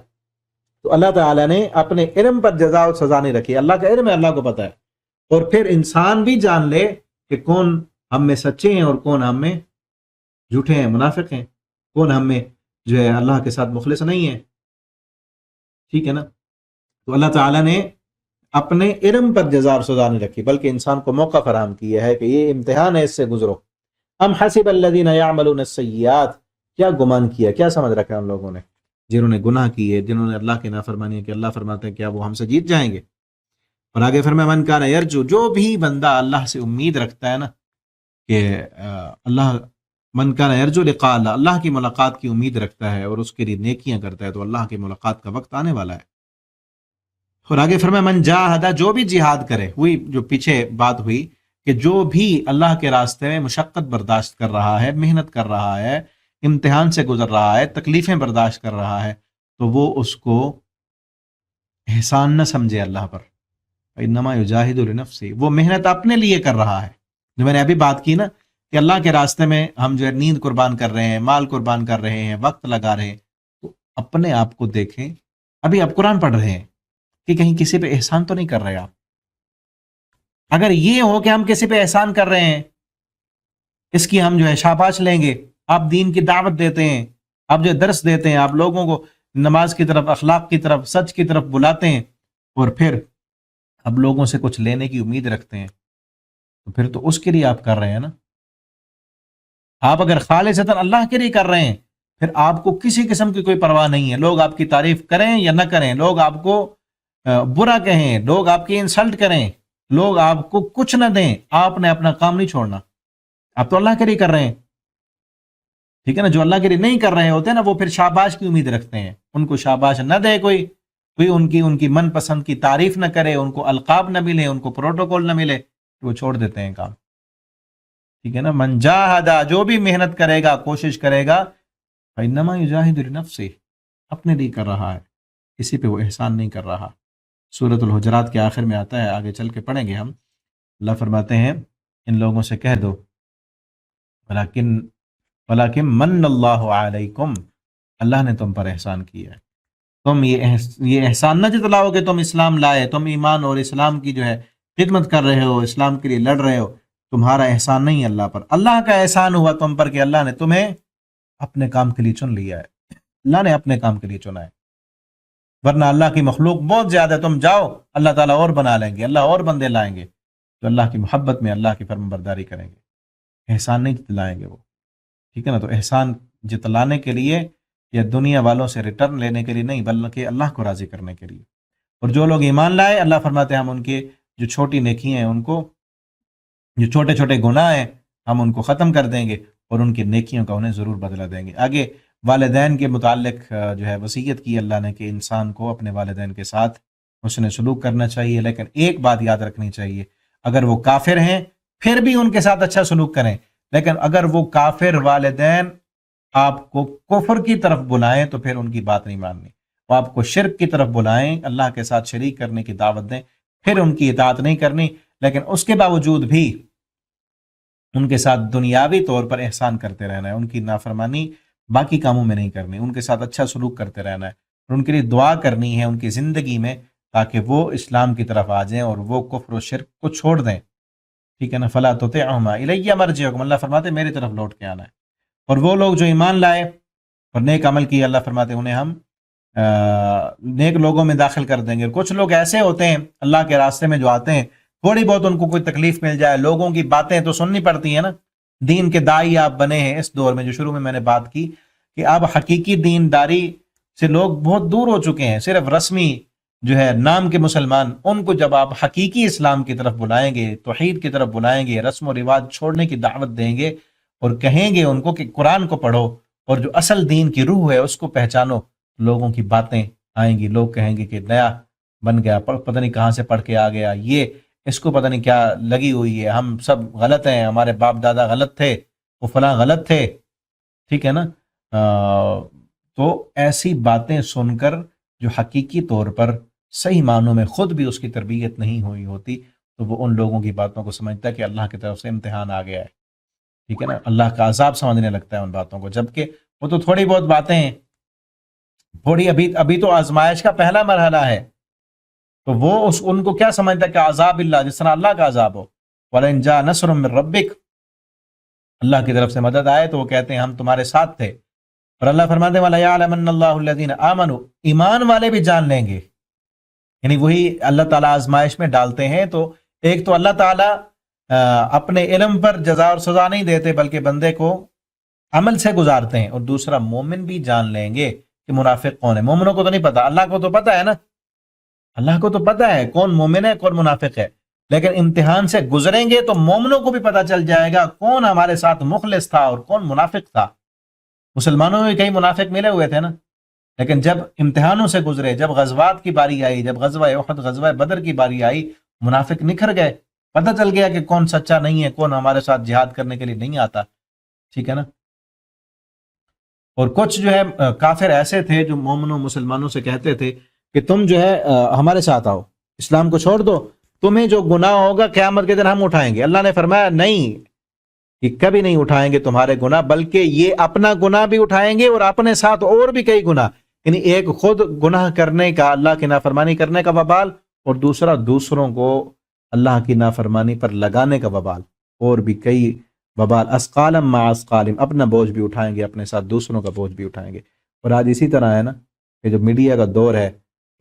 تو اللہ تعالیٰ نے اپنے علم پر جزا اور سزا نہیں رکھی، اللہ کا علم ہے، اللہ کو پتہ ہے، اور پھر انسان بھی جان لے کہ کون ہم میں سچے ہیں اور کون ہم میں جھوٹے ہیں، منافق ہیں، کون ہم میں جو ہے اللہ کے ساتھ مخلص نہیں ہے۔ ٹھیک ہے نا، تو اللہ تعالیٰ نے اپنے علم پر جزا اور سزا نہیں رکھی، بلکہ انسان کو موقع فراہم کیا ہے کہ یہ امتحان ہے، اس سے گزرو۔ ام حسب الذین یعملون السیئات، کیا گمان کیا، کیا سمجھ رکھا ان لوگوں نے جنہوں نے گناہ کیے، جنہوں نے اللہ کی نافرمانی کی، اللہ فرماتے ہیں کیا وہ ہم سے جیت جائیں گے؟ اور آگے فرمایا من کان یرجو، جو بھی بندہ اللہ سے امید رکھتا ہے نا کہ اللہ، من کان یرجو لقاء اللہ، اللہ کی ملاقات کی امید رکھتا ہے اور اس کے لیے نیکیاں کرتا ہے، تو اللہ کی ملاقات کا وقت آنے والا ہے۔ اور آگے فرمایا من جاہدہ، جو بھی جہاد کرے، وہی جو پیچھے بات ہوئی کہ جو بھی اللہ کے راستے میں مشقت برداشت کر رہا ہے، محنت کر رہا ہے، امتحان سے گزر رہا ہے، تکلیفیں برداشت کر رہا ہے، تو وہ اس کو احسان نہ سمجھے اللہ پر، انما یجاہد لنفسہ، وہ محنت اپنے لیے کر رہا ہے۔ جو میں نے ابھی بات کی نا کہ اللہ کے راستے میں ہم جو ہے نیند قربان کر رہے ہیں، مال قربان کر رہے ہیں، وقت لگا رہے ہیں، تو اپنے آپ کو دیکھیں۔ ابھی آپ قرآن پڑھ رہے ہیں کہ کہیں کسی پہ احسان تو نہیں کر رہے آپ؟ اگر یہ ہو کہ ہم کسی پہ احسان کر رہے ہیں، اس کی ہم جو ہے شاباش لیں گے، آپ دین کی دعوت دیتے ہیں، آپ جو درس دیتے ہیں، آپ لوگوں کو نماز کی طرف، اخلاق کی طرف، سچ کی طرف بلاتے ہیں، اور پھر اب لوگوں سے کچھ لینے کی امید رکھتے ہیں، تو پھر تو اس کے لیے آپ کر رہے ہیں نا۔ آپ اگر خالصتاً اللہ کے لیے کر رہے ہیں، پھر آپ کو کسی قسم کی کوئی پرواہ نہیں ہے، لوگ آپ کی تعریف کریں یا نہ کریں، لوگ آپ کو برا کہیں، لوگ آپ کی انسلٹ کریں، لوگ آپ کو کچھ نہ دیں، آپ نے اپنا کام نہیں چھوڑنا، آپ تو اللہ کے لیے کر رہے ہیں۔ ٹھیک ہے نا، جو اللہ کے لیے نہیں کر رہے ہوتے ہیں نا، وہ پھر شاباش کی امید رکھتے ہیں، ان کو شاباش نہ دے کوئی ان کی من پسند کی تعریف نہ کرے، ان کو القاب نہ ملے، ان کو پروٹوکول نہ ملے، تو وہ چھوڑ دیتے ہیں کام۔ ٹھیک ہے نا، من جاہدہ، جو بھی محنت کرے گا، کوشش کرے گا، فإنما یجاہد لنفسہ، اپنے لیے کر رہا ہے، کسی پہ وہ احسان نہیں کر رہا۔ سورۃ الحجرات کے آخر میں آتا ہے، آگے چل کے پڑھیں گے ہم۔ اللہ فرماتے ہیں ان لوگوں سے کہہ دو ولیکن من اللہ علیکم، اللہ نے تم پر احسان کیا ہے، تم یہ احسان نہ جتلاؤ کہ تم اسلام لائے، تم ایمان اور اسلام کی جو ہے خدمت کر رہے ہو، اسلام کے لیے لڑ رہے ہو، تمہارا احسان نہیں اللہ پر، اللہ کا احسان ہوا تم پر کہ اللہ نے تمہیں اپنے کام کے لیے چن لیا ہے، اللہ نے اپنے کام کے لیے چنا ہے، ورنہ اللہ کی مخلوق بہت زیادہ، تم جاؤ اللہ تعالیٰ اور بنا لیں گے، اللہ اور بندے لائیں گے تو اللہ کی محبت میں اللہ کی فرمان برداری کریں گے، احسان نہیں جتلائیں گے وہ، ٹھیک ہے نا۔ تو احسان جتلانے کے لیے یا دنیا والوں سے ریٹرن لینے کے لیے نہیں، بلکہ اللہ کو راضی کرنے کے لیے۔ اور جو لوگ ایمان لائے، اللہ فرماتے ہیں ہم ان کے جو چھوٹی نیکی ہیں، ان کو جو چھوٹے چھوٹے گناہ ہیں ہم ان کو ختم کر دیں گے اور ان کی نیکیوں کا انہیں ضرور بدلہ دیں گے۔ آگے والدین کے متعلق جو ہے وصیت کی اللہ نے کہ انسان کو اپنے والدین کے ساتھ حسن سلوک کرنا چاہیے، لیکن ایک بات یاد رکھنی چاہیے، اگر وہ کافر ہیں پھر بھی ان کے ساتھ اچھا سلوک کریں، لیکن اگر وہ کافر والدین آپ کو کفر کی طرف بلائیں تو پھر ان کی بات نہیں ماننی، وہ آپ کو شرک کی طرف بلائیں، اللہ کے ساتھ شریک کرنے کی دعوت دیں، پھر ان کی اطاعت نہیں کرنی، لیکن اس کے باوجود بھی ان کے ساتھ دنیاوی طور پر احسان کرتے رہنا ہے، ان کی نافرمانی باقی کاموں میں نہیں کرنی، ان کے ساتھ اچھا سلوک کرتے رہنا ہے، اور ان کے لیے دعا کرنی ہے ان کی زندگی میں تاکہ وہ اسلام کی طرف آ جائیں اور وہ کفر و شرک کو چھوڑ دیں، ٹھیک ہے نا۔ فلا تطعهما الی مرجعکم، اللہ فرماتے ہیں میری طرف لوٹ کے آنا ہے۔ اور وہ لوگ جو ایمان لائے اور نیک عمل کیے، اللہ فرماتے ہیں انہیں ہم نیک لوگوں میں داخل کر دیں گے۔ کچھ لوگ ایسے ہوتے ہیں اللہ کے راستے میں جو آتے ہیں، تھوڑی بہت ان کو کوئی تکلیف مل جائے، لوگوں کی باتیں تو سننی پڑتی ہیں نا، دین کے دائی آپ بنے ہیں اس دور میں، جو شروع میں نے بات کی کہ اب حقیقی دینداری سے لوگ بہت دور ہو چکے ہیں، صرف رسمی جو ہے نام کے مسلمان، ان کو جب آپ حقیقی اسلام کی طرف بلائیں گے، توحید کی طرف بلائیں گے، رسم و رواج چھوڑنے کی دعوت دیں گے اور کہیں گے ان کو کہ قرآن کو پڑھو اور جو اصل دین کی روح ہے اس کو پہچانو، لوگوں کی باتیں آئیں گی، لوگ کہیں گے کہ نیا بن گیا، پتہ نہیں کہاں سے پڑھ کے آ گیا، یہ اس کو پتہ نہیں کیا لگی ہوئی ہے، ہم سب غلط ہیں، ہمارے باپ دادا غلط تھے، وہ فلاں غلط تھے، ٹھیک ہے نا۔ تو ایسی باتیں سن کر جو حقیقی طور پر صحیح معنوں میں خود بھی اس کی تربیت نہیں ہوئی ہوتی، تو وہ ان لوگوں کی باتوں کو سمجھتا ہے کہ اللہ کی طرف سے امتحان آ گیا ہے، ٹھیک ہے نا، اللہ کا عذاب سمجھنے لگتا ہے ان باتوں کو، جبکہ وہ تو تھوڑی بہت باتیں ہیں، تھوڑی ابھی تو آزمائش کا پہلا مرحلہ ہے، تو وہ ان کو کیا سمجھتا ہے کہ عذاب اللہ، جس طرح اللہ کا عذاب ہو، وَلَئِن جَاءَ نَصْرٌ مِّن رَّبِّكَ، اللہ کی طرف سے مدد آئے تو وہ کہتے ہیں ہم تمہارے ساتھ تھے، اور اللہ فرماتے ہیں وَلَيَعْلَمَنَّ اللَّهُ الَّذِينَ آمَنُوا، ایمان والے بھی جان لیں گے، یعنی وہی اللہ تعالیٰ آزمائش میں ڈالتے ہیں، تو ایک تو اللہ تعالیٰ اپنے علم پر جزا اور سزا نہیں دیتے بلکہ بندے کو عمل سے گزارتے ہیں، اور دوسرا مومن بھی جان لیں گے کہ منافق کون ہے۔ مومنوں کو تو نہیں پتا، اللہ کو تو پتا ہے نا، اللہ کو تو پتا ہے کون مومن ہے کون منافق ہے، لیکن امتحان سے گزریں گے تو مومنوں کو بھی پتا چل جائے گا کون ہمارے ساتھ مخلص تھا اور کون منافق تھا۔ مسلمانوں میں کئی منافق ملے ہوئے تھے نا، لیکن جب امتحانوں سے گزرے، جب غزوات کی باری آئی، جب غزوہ احد غزوہ بدر کی باری آئی، منافق نکھر گئے، پتہ چل گیا کہ کون سچا نہیں ہے، کون ہمارے ساتھ جہاد کرنے کے لیے نہیں آتا، ٹھیک ہے نا۔ اور کچھ جو ہے کافر ایسے تھے جو مومنوں مسلمانوں سے کہتے تھے کہ تم جو ہے ہمارے ساتھ آؤ، اسلام کو چھوڑ دو، تمہیں جو گناہ ہوگا قیامت کے دن ہم اٹھائیں گے۔ اللہ نے فرمایا نہیں، یہ کبھی نہیں اٹھائیں گے تمہارے گناہ، بلکہ یہ اپنا گناہ بھی اٹھائیں گے اور اپنے ساتھ اور بھی کئی گناہ، یعنی ایک خود گناہ کرنے کا، اللہ کی نافرمانی کرنے کا وبال، اور دوسرا دوسروں کو اللہ کی نافرمانی پر لگانے کا وبال، اور بھی کئی وبال، اسقالم مع اسقالم، اپنا بوجھ بھی اٹھائیں گے، اپنے ساتھ دوسروں کا بوجھ بھی اٹھائیں گے۔ اور آج اسی طرح ہے نا کہ جو میڈیا کا دور ہے،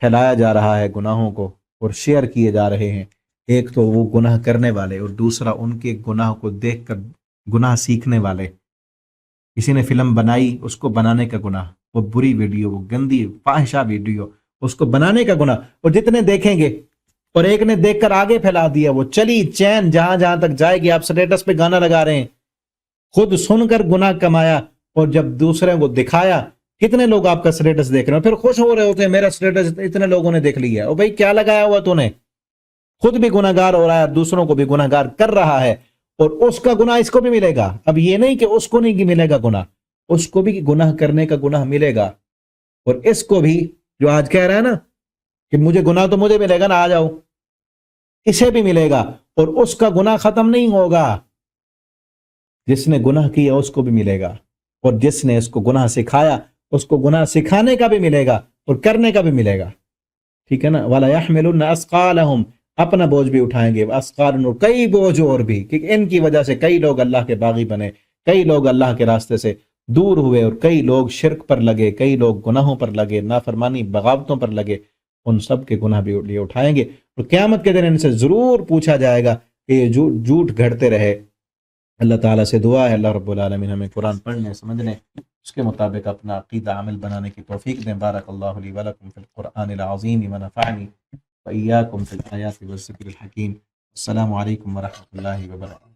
پھیلایا جا رہا ہے گناہوں کو اور شیئر کیے جا رہے ہیں، ایک تو وہ گناہ کرنے والے اور دوسرا ان کے گناہ کو دیکھ کر گناہ سیکھنے والے۔ کسی نے فلم بنائی، اس کو بنانے کا گناہ، وہ بری ویڈیو، وہ گندی فاحشہ ویڈیو، اس کو بنانے کا گناہ، اور جتنے دیکھیں گے، اور ایک نے دیکھ کر آگے پھیلا دیا، وہ چلی چین جہاں جہاں تک جائے گی، آپ سٹیٹس پہ گانا لگا رہے ہیں، خود سن کر گناہ کمایا، اور جب دوسرے کو دکھایا، کتنے لوگ آپ کا سٹیٹس دیکھ رہے ہیں، پھر خوش ہو رہے ہوتے ہیں میرا سٹیٹس اتنے لوگوں نے دیکھ لیا، اور بھائی کیا لگایا ہوا تو نے، خود بھی گناہ گار ہو رہا ہے، دوسروں کو بھی گناہ گار کر رہا ہے، اور اس کا گناہ اس کو بھی ملے گا۔ اب یہ نہیں کہ اس کو نہیں ملے گا گناہ، اس کو بھی گناہ کرنے کا گناہ ملے گا، اور اس کو بھی جو آج کہہ رہا ہے نا کہ مجھے گناہ تو مجھے ملے گا نا، آ جاؤ، اسے بھی ملے گا، اور اس کا گناہ ختم نہیں ہوگا، جس نے گناہ کیا اس کو بھی ملے گا، اور جس نے اس کو گناہ سکھایا اس کو گناہ سکھانے کا بھی ملے گا اور کرنے کا بھی ملے گا، ٹھیک ہے نا۔ وَلَا يَحْمِلُنَّ أَثْقَالَهُمْ، اپنا بوجھ بھی اٹھائیں گے، اسقال اور کئی بوجھ اور بھی، کہ ان کی وجہ سے کئی لوگ اللہ کے باغی بنے، کئی لوگ اللہ کے راستے سے دور ہوئے، اور کئی لوگ شرک پر لگے، کئی لوگ گناہوں پر لگے، نافرمانی بغاوتوں پر لگے، ان سب کے گناہ بھی لیے اٹھائیں گے، اور قیامت کے دن ان سے ضرور پوچھا جائے گا کہ یہ جھوٹ گھڑتے رہے۔ اللہ تعالیٰ سے دعا ہے اللہ رب العالمین ہمیں قرآن پڑھنے سمجھنے اس کے مطابق اپنا عقیدہ عمل بنانے کی توفیق دیں۔ بارک اللہ لی ولکم فی القرآن العظیم ونفعنی وإیاکم فی الآیات والذکر الحکیم۔ السلام علیکم ورحمۃ اللہ وبرکاتہ۔